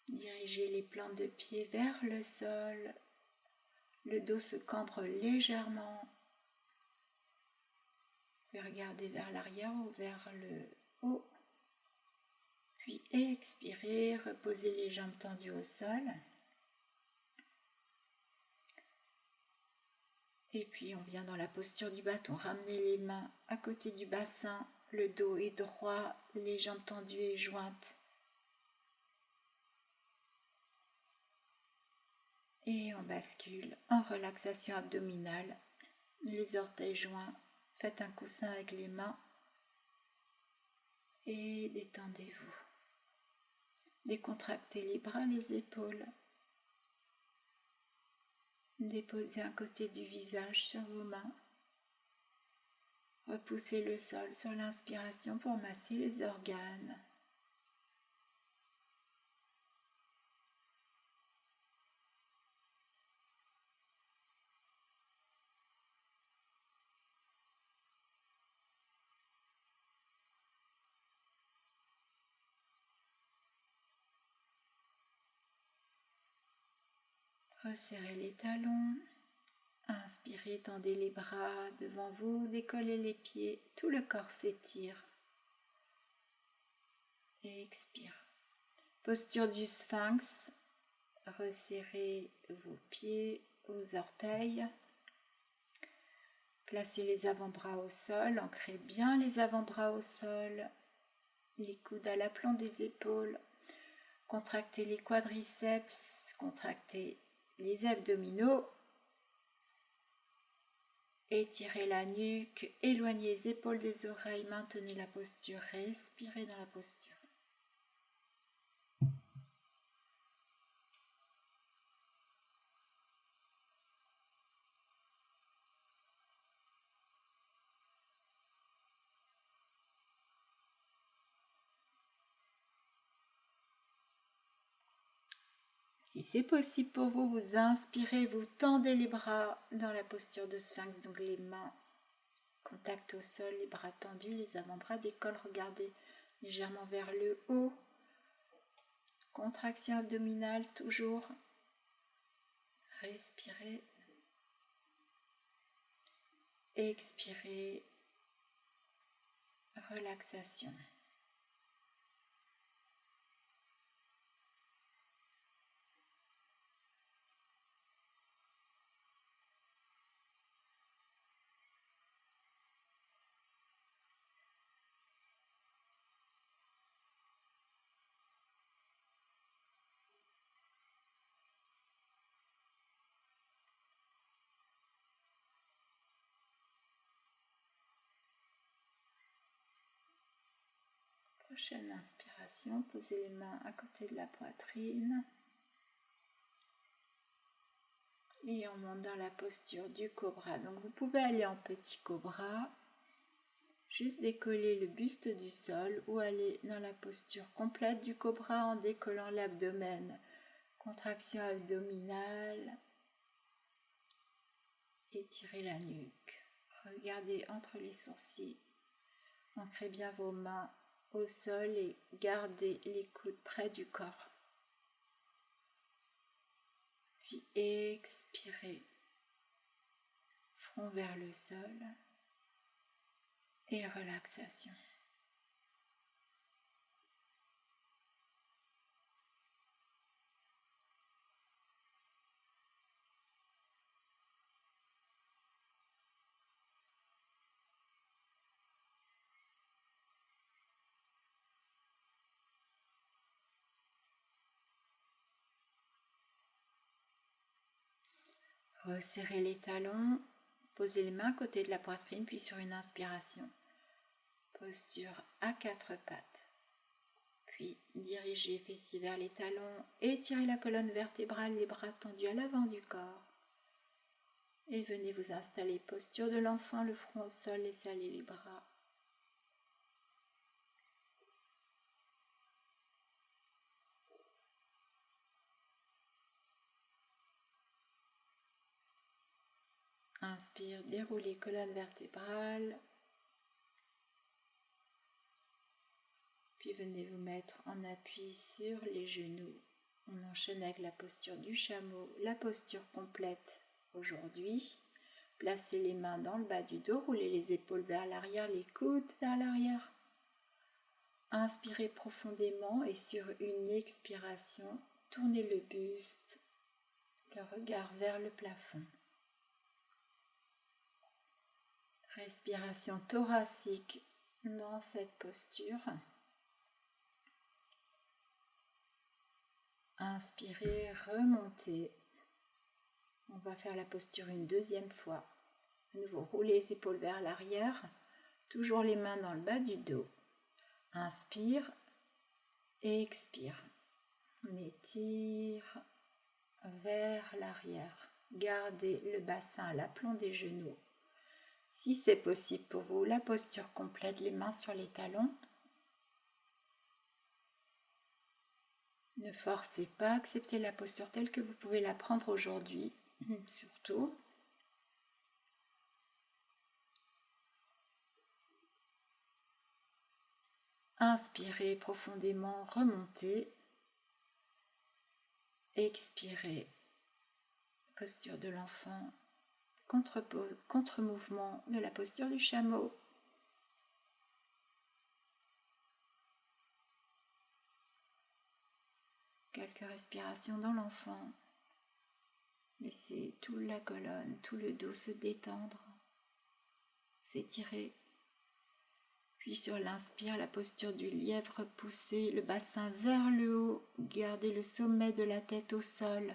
Dirigez les plantes de pied vers le sol. Le dos se cambre légèrement. Puis regardez vers l'arrière ou vers le haut. Puis expirez, reposez les jambes tendues au sol. Et puis on vient dans la posture du bâton, ramenez les mains à côté du bassin, le dos est droit, les jambes tendues et jointes. Et on bascule en relaxation abdominale, les orteils joints, faites un coussin avec les mains et détendez-vous. Décontractez les bras, les épaules. Déposez un côté du visage sur vos mains. Repoussez le sol sur l'inspiration pour masser les organes. Resserrez les talons. Inspirez, tendez les bras devant vous, décollez les pieds, tout le corps s'étire. Et expire. Posture du sphinx. Resserrez vos pieds aux orteils. Placez les avant-bras au sol, ancrez bien les avant-bras au sol, les coudes à l'aplomb des épaules. Contractez les quadriceps, contractez les abdominaux. Étirez la nuque, éloignez les épaules des oreilles, maintenez la posture, respirez dans la posture. Si c'est possible pour vous, vous inspirez, vous tendez les bras dans la posture de sphinx, donc les mains contact au sol, les bras tendus, les avant-bras décollent, regardez légèrement vers le haut. Contraction abdominale toujours. Respirez. Expirez. Relaxation. Prochaine inspiration, posez les mains à côté de la poitrine. Et on monte dans la posture du cobra. Donc vous pouvez aller en petit cobra, juste décoller le buste du sol ou aller dans la posture complète du cobra en décollant l'abdomen. Contraction abdominale. Étirez la nuque. Regardez entre les sourcils. Ancrez bien vos mains au sol et gardez les coudes près du corps. Puis expirez, front vers le sol et relaxation. Resserrez les talons, posez les mains à côté de la poitrine, puis sur une inspiration. Posture à quatre pattes. Puis dirigez fessiers vers les talons, étirez la colonne vertébrale, les bras tendus à l'avant du corps. Et venez vous installer, posture de l'enfant, le front au sol, laissez aller les bras. Inspire, déroulez colonne vertébrale. Puis venez vous mettre en appui sur les genoux. On enchaîne avec la posture du chameau, la posture complète aujourd'hui. Placez les mains dans le bas du dos, roulez les épaules vers l'arrière, les coudes vers l'arrière. Inspirez profondément et sur une expiration, tournez le buste, le regard vers le plafond. Respiration thoracique dans cette posture. Inspirez, remontez. On va faire la posture une deuxième fois. À nouveau, roulez les épaules vers l'arrière, toujours les mains dans le bas du dos. Inspire et expire. On étire vers l'arrière. Gardez le bassin à l'aplomb des genoux. Si c'est possible pour vous, la posture complète, les mains sur les talons. Ne forcez pas, acceptez la posture telle que vous pouvez la prendre aujourd'hui, surtout. Inspirez profondément, remontez. Expirez, Posture de l'enfant, contre-mouvement de la posture du chameau. Quelques respirations dans l'enfant. Laissez toute la colonne, tout le dos se détendre, s'étirer. Puis sur l'inspire, la posture du lièvre poussé, le bassin vers le haut, gardez le sommet de la tête au sol.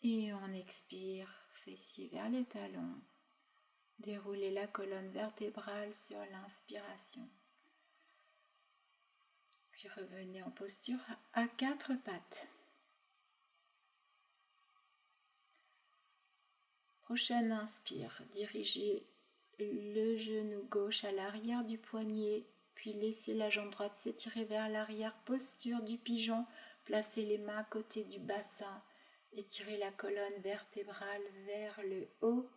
Et on expire, fessiers vers les talons. Déroulez la colonne vertébrale sur l'inspiration. Puis revenez en posture à quatre pattes. Prochaine inspire, dirigez le genou gauche à l'arrière du poignet, puis laissez la jambe droite s'étirer vers l'arrière, posture du pigeon, placez les mains à côté du bassin, étirez la colonne vertébrale vers le haut,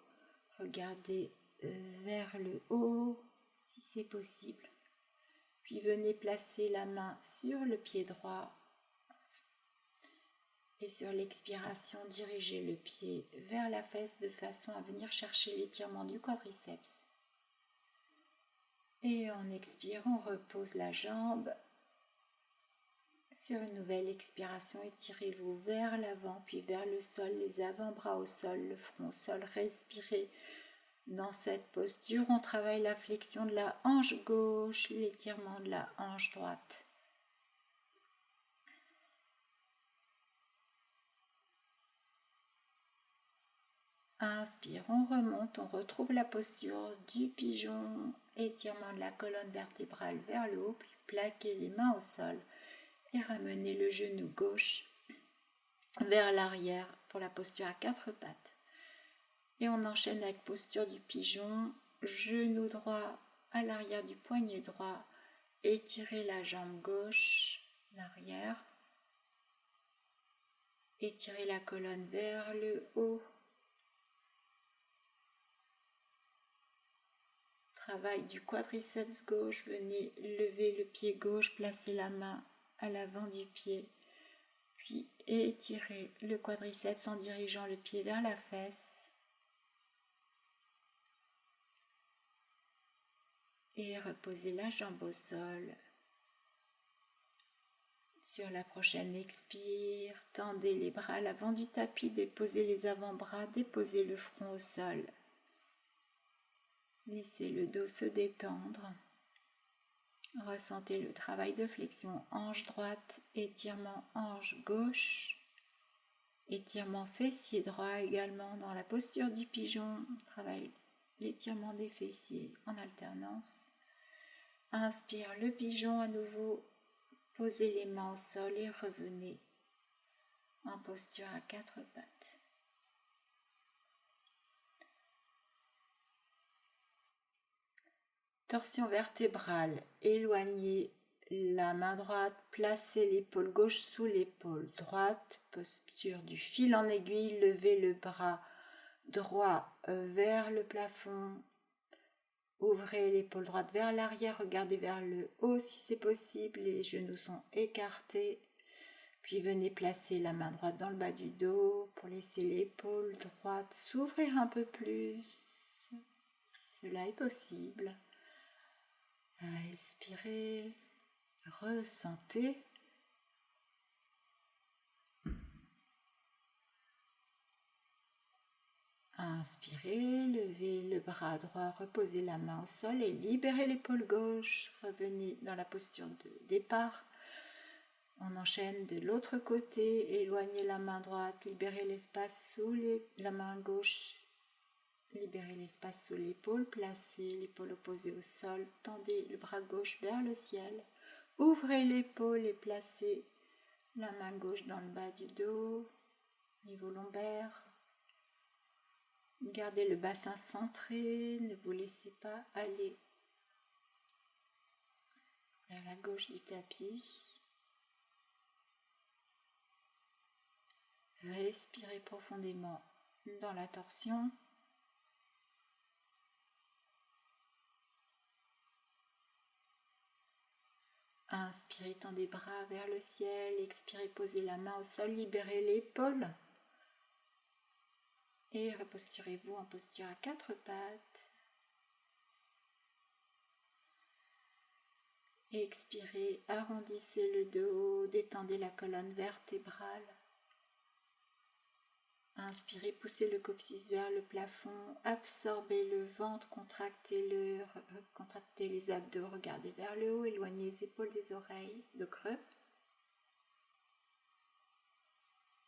regardez vers le haut si c'est possible, puis venez placer la main sur le pied droit. Et sur l'expiration, dirigez le pied vers la fesse de façon à venir chercher l'étirement du quadriceps. Et en expire, on repose la jambe. Sur une nouvelle expiration, étirez-vous vers l'avant, puis vers le sol, les avant-bras au sol, le front au sol. Respirez. Dans cette posture, on travaille la flexion de la hanche gauche, l'étirement de la hanche droite. Inspire, on remonte, on retrouve la posture du pigeon, étirement de la colonne vertébrale vers le haut, puis plaquez les mains au sol et ramenez le genou gauche vers l'arrière pour la posture à quatre pattes. Et on enchaîne avec posture du pigeon, genou droit à l'arrière du poignet droit, étirez la jambe gauche, l'arrière, étirez la colonne vers le haut. Travail du quadriceps gauche, venez lever le pied gauche, placez la main à l'avant du pied, puis étirez le quadriceps en dirigeant le pied vers la fesse et reposez la jambe au sol. Sur la prochaine expire, tendez les bras à l'avant du tapis, déposez les avant-bras, déposez le front au sol. Laissez le dos se détendre. Ressentez le travail de flexion hanche droite, étirement hanche gauche, étirement fessier droit également dans la posture du pigeon. Travaille l'étirement des fessiers en alternance. Inspire le pigeon à nouveau, posez les mains au sol et revenez en posture à quatre pattes. Torsion vertébrale, éloignez la main droite, placez l'épaule gauche sous l'épaule droite, posture du fil en aiguille, levez le bras droit vers le plafond, ouvrez l'épaule droite vers l'arrière, regardez vers le haut si c'est possible, les genoux sont écartés, puis venez placer la main droite dans le bas du dos pour laisser l'épaule droite s'ouvrir un peu plus, cela est possible. Expirez, ressentez. Inspirez, levez le bras droit, reposez la main au sol et libérez l'épaule gauche. Revenez dans la posture de départ. On enchaîne de l'autre côté, éloignez la main droite, libérez l'espace sous la main gauche. Libérez l'espace sous l'épaule, placez l'épaule opposée au sol, tendez le bras gauche vers le ciel, ouvrez l'épaule et placez la main gauche dans le bas du dos, niveau lombaire. Gardez le bassin centré, ne vous laissez pas aller vers la gauche du tapis. Respirez profondément dans la torsion. Inspirez, tendez les bras vers le ciel. Expirez, posez la main au sol, libérez l'épaule. Et reposturez-vous en posture à quatre pattes. Expirez, arrondissez le dos, détendez la colonne vertébrale. Inspirez, poussez le coccyx vers le plafond, absorbez le ventre, contractez les abdos, regardez vers le haut, éloignez les épaules des oreilles, le creux.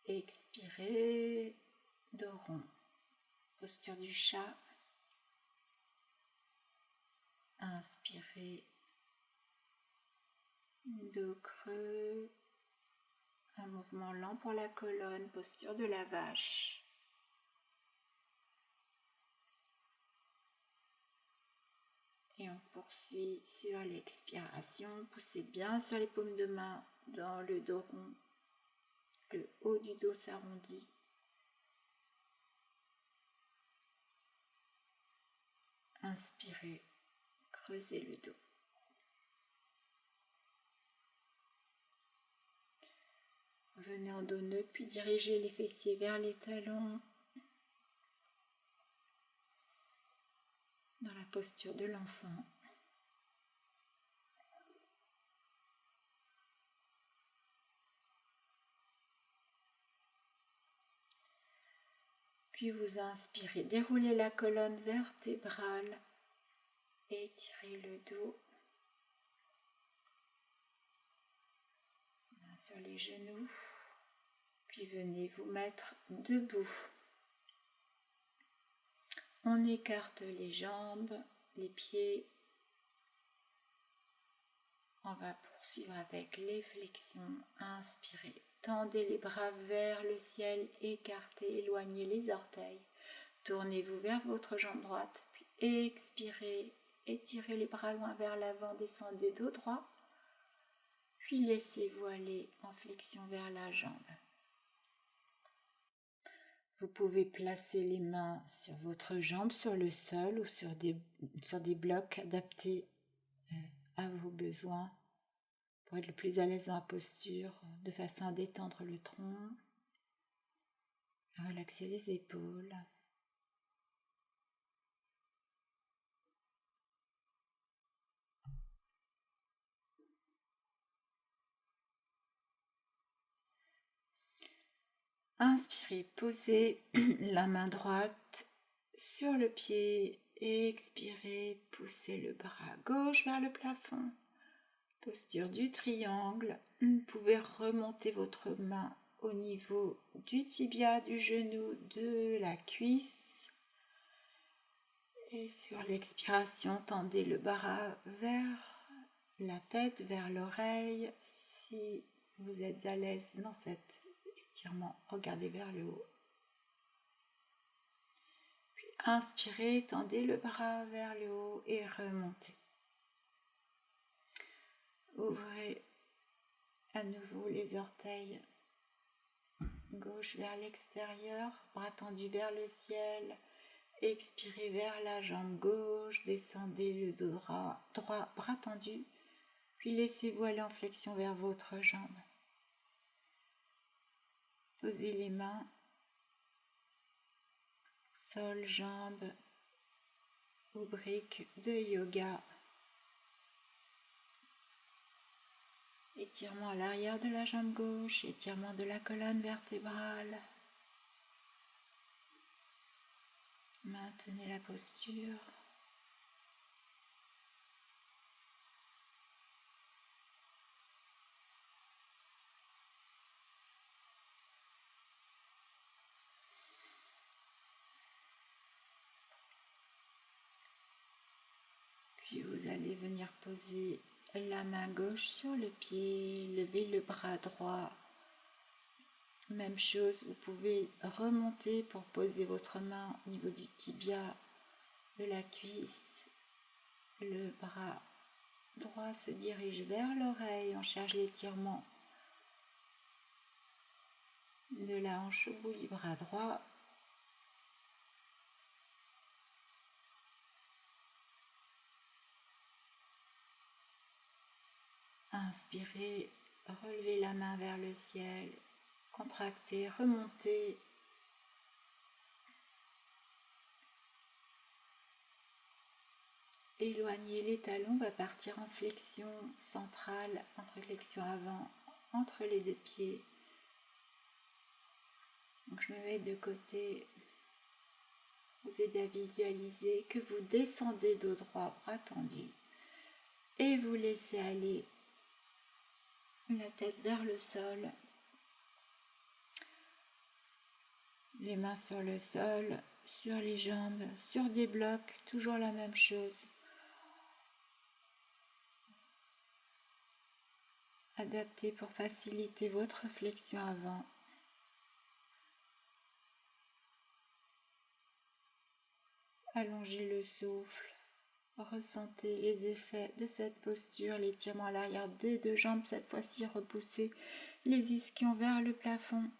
Expirez, dos rond, posture du chat. Inspirez, dos creux, un mouvement lent pour la colonne, posture de la vache. Et on poursuit sur l'expiration. Poussez bien sur les paumes de main dans le dos rond. Le haut du dos s'arrondit. Inspirez, creusez le dos. Venez en dos neutre, puis dirigez les fessiers vers les talons. Dans la posture de l'enfant. Puis vous inspirez, déroulez la colonne vertébrale, étirez le dos. Main sur les genoux, puis venez vous mettre debout. On écarte les jambes, les pieds. On va poursuivre avec les flexions. Inspirez, tendez les bras vers le ciel, écartez, éloignez les orteils. Tournez-vous vers votre jambe droite, puis expirez, étirez les bras loin vers l'avant, descendez dos droit, puis laissez-vous aller en flexion vers la jambe. Vous pouvez placer les mains sur votre jambe, sur le sol ou sur des blocs adaptés à vos besoins pour être le plus à l'aise dans la posture, de façon à détendre le tronc, à relaxer les épaules. Inspirez, posez la main droite sur le pied. Expirez, poussez le bras gauche vers le plafond. Posture du triangle. Vous pouvez remonter votre main au niveau du tibia, du genou, de la cuisse. Et sur l'expiration, tendez le bras vers la tête, vers l'oreille. Si vous êtes à l'aise dans cet étirement, regardez vers le haut. Puis inspirez, tendez le bras vers le haut et remontez. Ouvrez à nouveau les orteils gauche vers l'extérieur, bras tendus vers le ciel. Expirez vers la jambe gauche, descendez le dos droit, bras tendu, puis laissez-vous aller en flexion vers votre jambe. Posez les mains, sol, jambes ou briques de yoga. Étirement à l'arrière de la jambe gauche, étirement de la colonne vertébrale. Maintenez la posture. Puis vous allez venir poser la main gauche sur le pied, lever le bras droit. Même chose, vous pouvez remonter pour poser votre main au niveau du tibia, de la cuisse. Le bras droit se dirige vers l'oreille, on charge l'étirement de la hanche au bout du bras droit. Inspirez, relevez la main vers le ciel, contractez, remontez. Éloignez les talons, on va partir en flexion centrale, entre flexion avant, entre les deux pieds. Donc je me mets de côté, vous aidez à visualiser que vous descendez dos droit, bras tendus, et vous laissez aller la tête vers le sol, les mains sur le sol, sur les jambes, sur des blocs, toujours la même chose. Adaptez pour faciliter votre flexion avant. Allongez le souffle. Ressentez les effets de cette posture, l'étirement à l'arrière des deux jambes, cette fois-ci repoussez les ischions vers le plafond.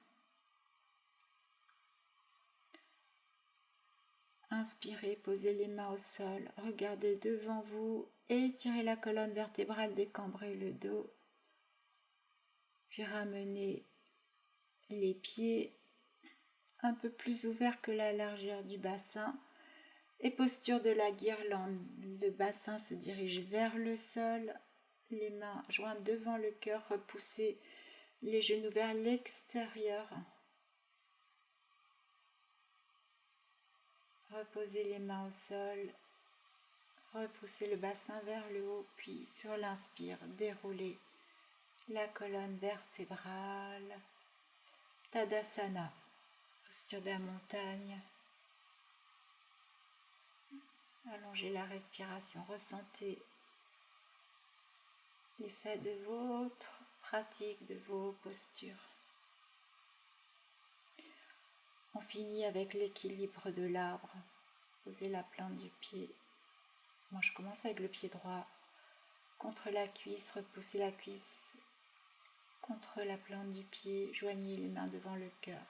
Inspirez, posez les mains au sol, regardez devant vous, étirez la colonne vertébrale, décambrez le dos, puis ramenez les pieds un peu plus ouverts que la largeur du bassin. Et posture de la guirlande, le bassin se dirige vers le sol, les mains jointes devant le cœur, repoussez les genoux vers l'extérieur. Reposez les mains au sol, repoussez le bassin vers le haut, puis sur l'inspire, déroulez la colonne vertébrale. Tadasana, posture de la montagne. Allongez la respiration, ressentez l'effet de votre pratique, de vos postures. On finit avec l'équilibre de l'arbre. Posez la plante du pied. Moi, je commence avec le pied droit contre la cuisse, repoussez la cuisse contre la plante du pied, joignez les mains devant le cœur.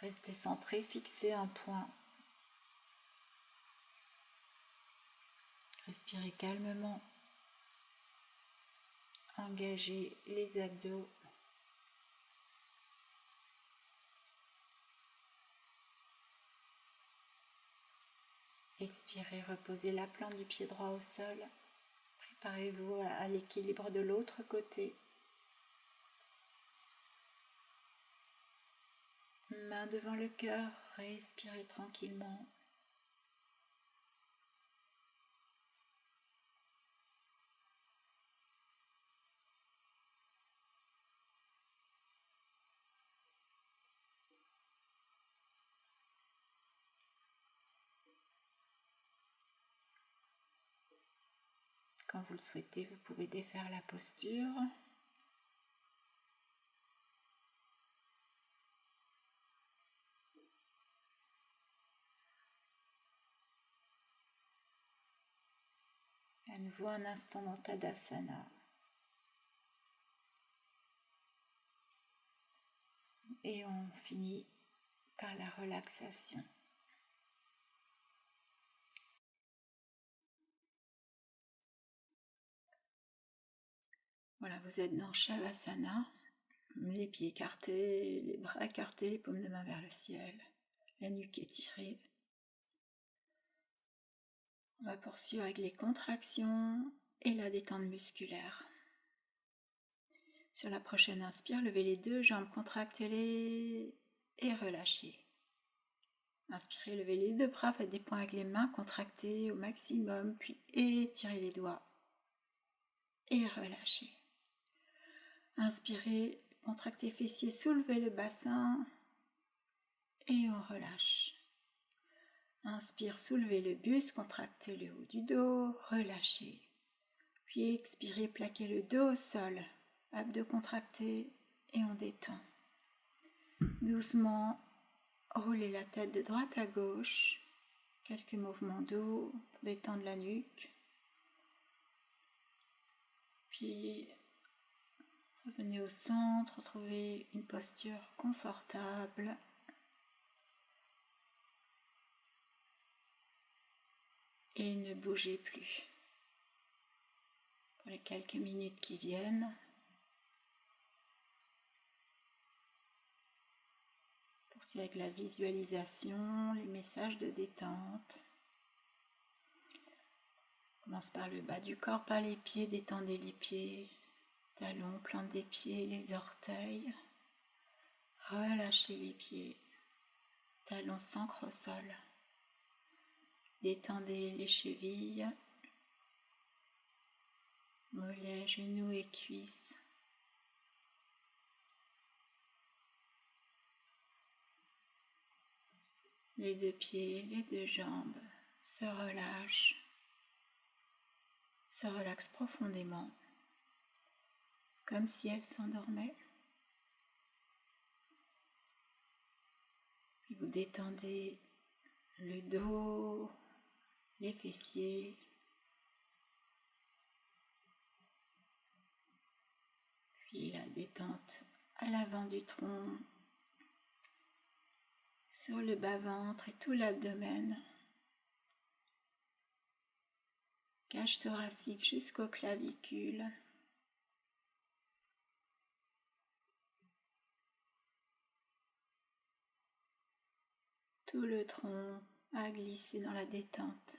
Restez centré, fixez un point. Respirez calmement. Engagez les abdos. Expirez, reposez la plante du pied droit au sol. Préparez-vous à l'équilibre de l'autre côté. Main devant le cœur, respirez tranquillement. Quand vous le souhaitez, vous pouvez défaire la posture. À nouveau un instant dans Tadasana. Et on finit par la relaxation. Voilà, vous êtes dans Shavasana, les pieds écartés, les bras écartés, les paumes de main vers le ciel, la nuque étirée. On va poursuivre avec les contractions et la détente musculaire. Sur la prochaine inspire, levez les deux jambes, contractez-les et relâchez. Inspirez, levez les deux bras, faites des points avec les mains, contractez au maximum, puis étirez les doigts et relâchez. Inspirez, contractez fessiers, soulevez le bassin et on relâche. Inspire, soulevez le buste, contractez le haut du dos, relâchez. Puis expirez, plaquez le dos au sol, abdos contractés et on détend. Doucement, roulez la tête de droite à gauche. Quelques mouvements doux pour détendre la nuque. Puis revenez au centre, retrouvez une posture confortable. Et ne bougez plus. pour les quelques minutes qui viennent. Poursuivre avec la visualisation, les messages de détente. On commence par le bas du corps, par les pieds, détendez les pieds, talons, plante des pieds, les orteils. Relâchez les pieds, talons s'ancrent au sol. Détendez les chevilles, mollets, genoux et cuisses. Les deux pieds, les deux jambes se relâchent, se relaxent profondément, comme si elles s'endormaient. Puis vous détendez le dos, les fessiers, puis la détente à l'avant du tronc, sur le bas-ventre et tout l'abdomen, cage thoracique jusqu'aux clavicules. Tout le tronc à glisser dans la détente.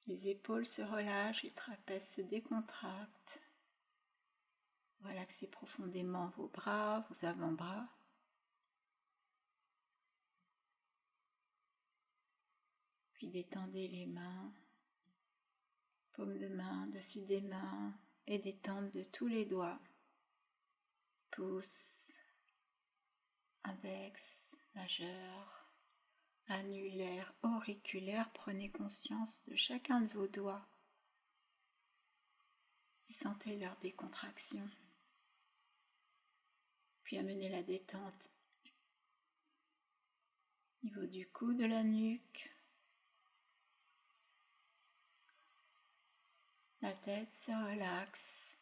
Les épaules se relâchent, les trapèzes se décontractent. Relaxez profondément vos bras, vos avant-bras. Puis détendez les mains, paume de main, dessus des mains et détente de tous les doigts. Pouce, index, majeur, annulaire, auriculaire. Prenez conscience de chacun de vos doigts et sentez leur décontraction. Puis amenez la détente au niveau du cou, de la nuque. La tête se relaxe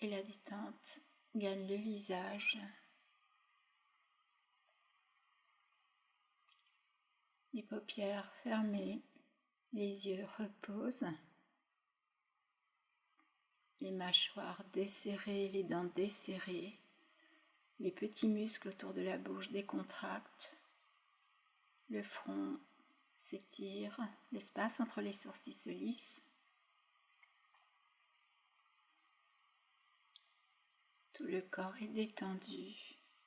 et la détente gagne le visage. Les paupières fermées, les yeux reposent. Les mâchoires desserrées, les dents desserrées. Les petits muscles autour de la bouche décontractent. Le front s'étire, l'espace entre les sourcils se lisse. Tout le corps est détendu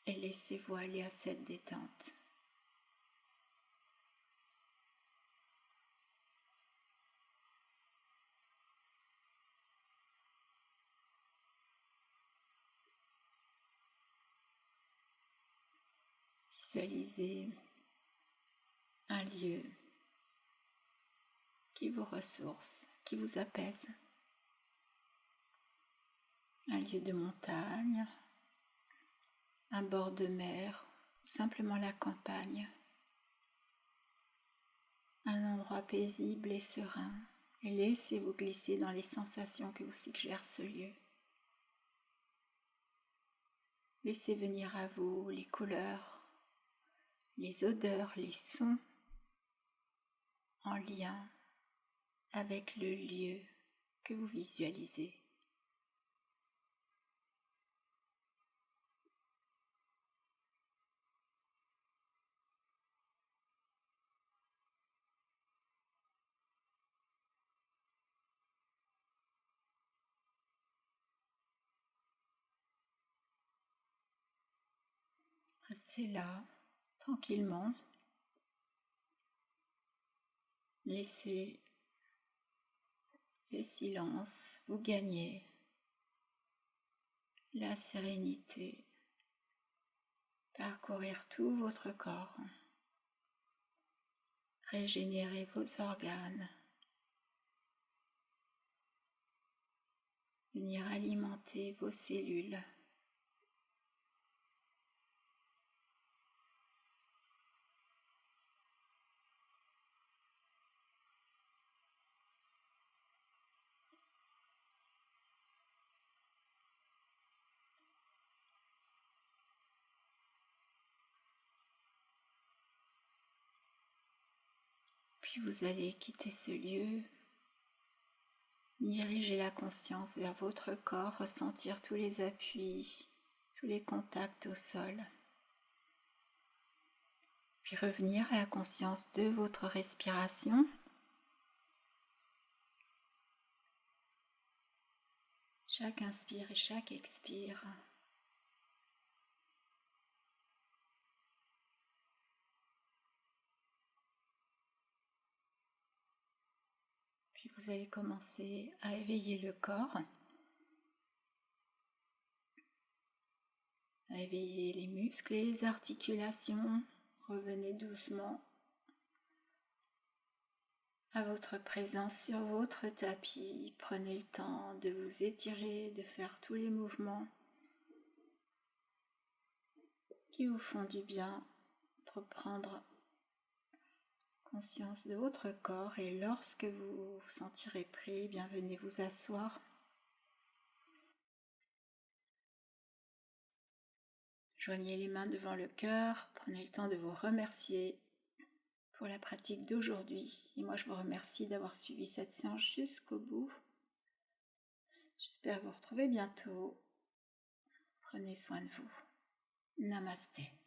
et laissez-vous aller à cette détente. Visualisez un lieu qui vous ressource, qui vous apaise. Un lieu de montagne, un bord de mer, simplement la campagne. Un endroit paisible et serein. Et laissez-vous glisser dans les sensations que vous suggère ce lieu. Laissez venir à vous les couleurs, les odeurs, les sons en lien avec le lieu que vous visualisez. Restez là, tranquillement. Laissez le silence vous gagner, la sérénité, parcourir tout votre corps, régénérer vos organes, venir alimenter vos cellules. Puis vous allez quitter ce lieu, diriger la conscience vers votre corps, ressentir tous les appuis, tous les contacts au sol. Puis revenir à la conscience de votre respiration. Chaque inspire et chaque expire. Puis vous allez commencer à éveiller le corps, à éveiller les muscles et les articulations. Revenez doucement à votre présence sur votre tapis. Prenez le temps de vous étirer, de faire tous les mouvements qui vous font du bien pour prendre conscience de votre corps. Et lorsque vous vous sentirez prêt, bien venez vous asseoir. Joignez les mains devant le cœur, prenez le temps de vous remercier pour la pratique d'aujourd'hui. Et moi, je vous remercie d'avoir suivi cette séance jusqu'au bout. J'espère vous retrouver bientôt. Prenez soin de vous. Namasté.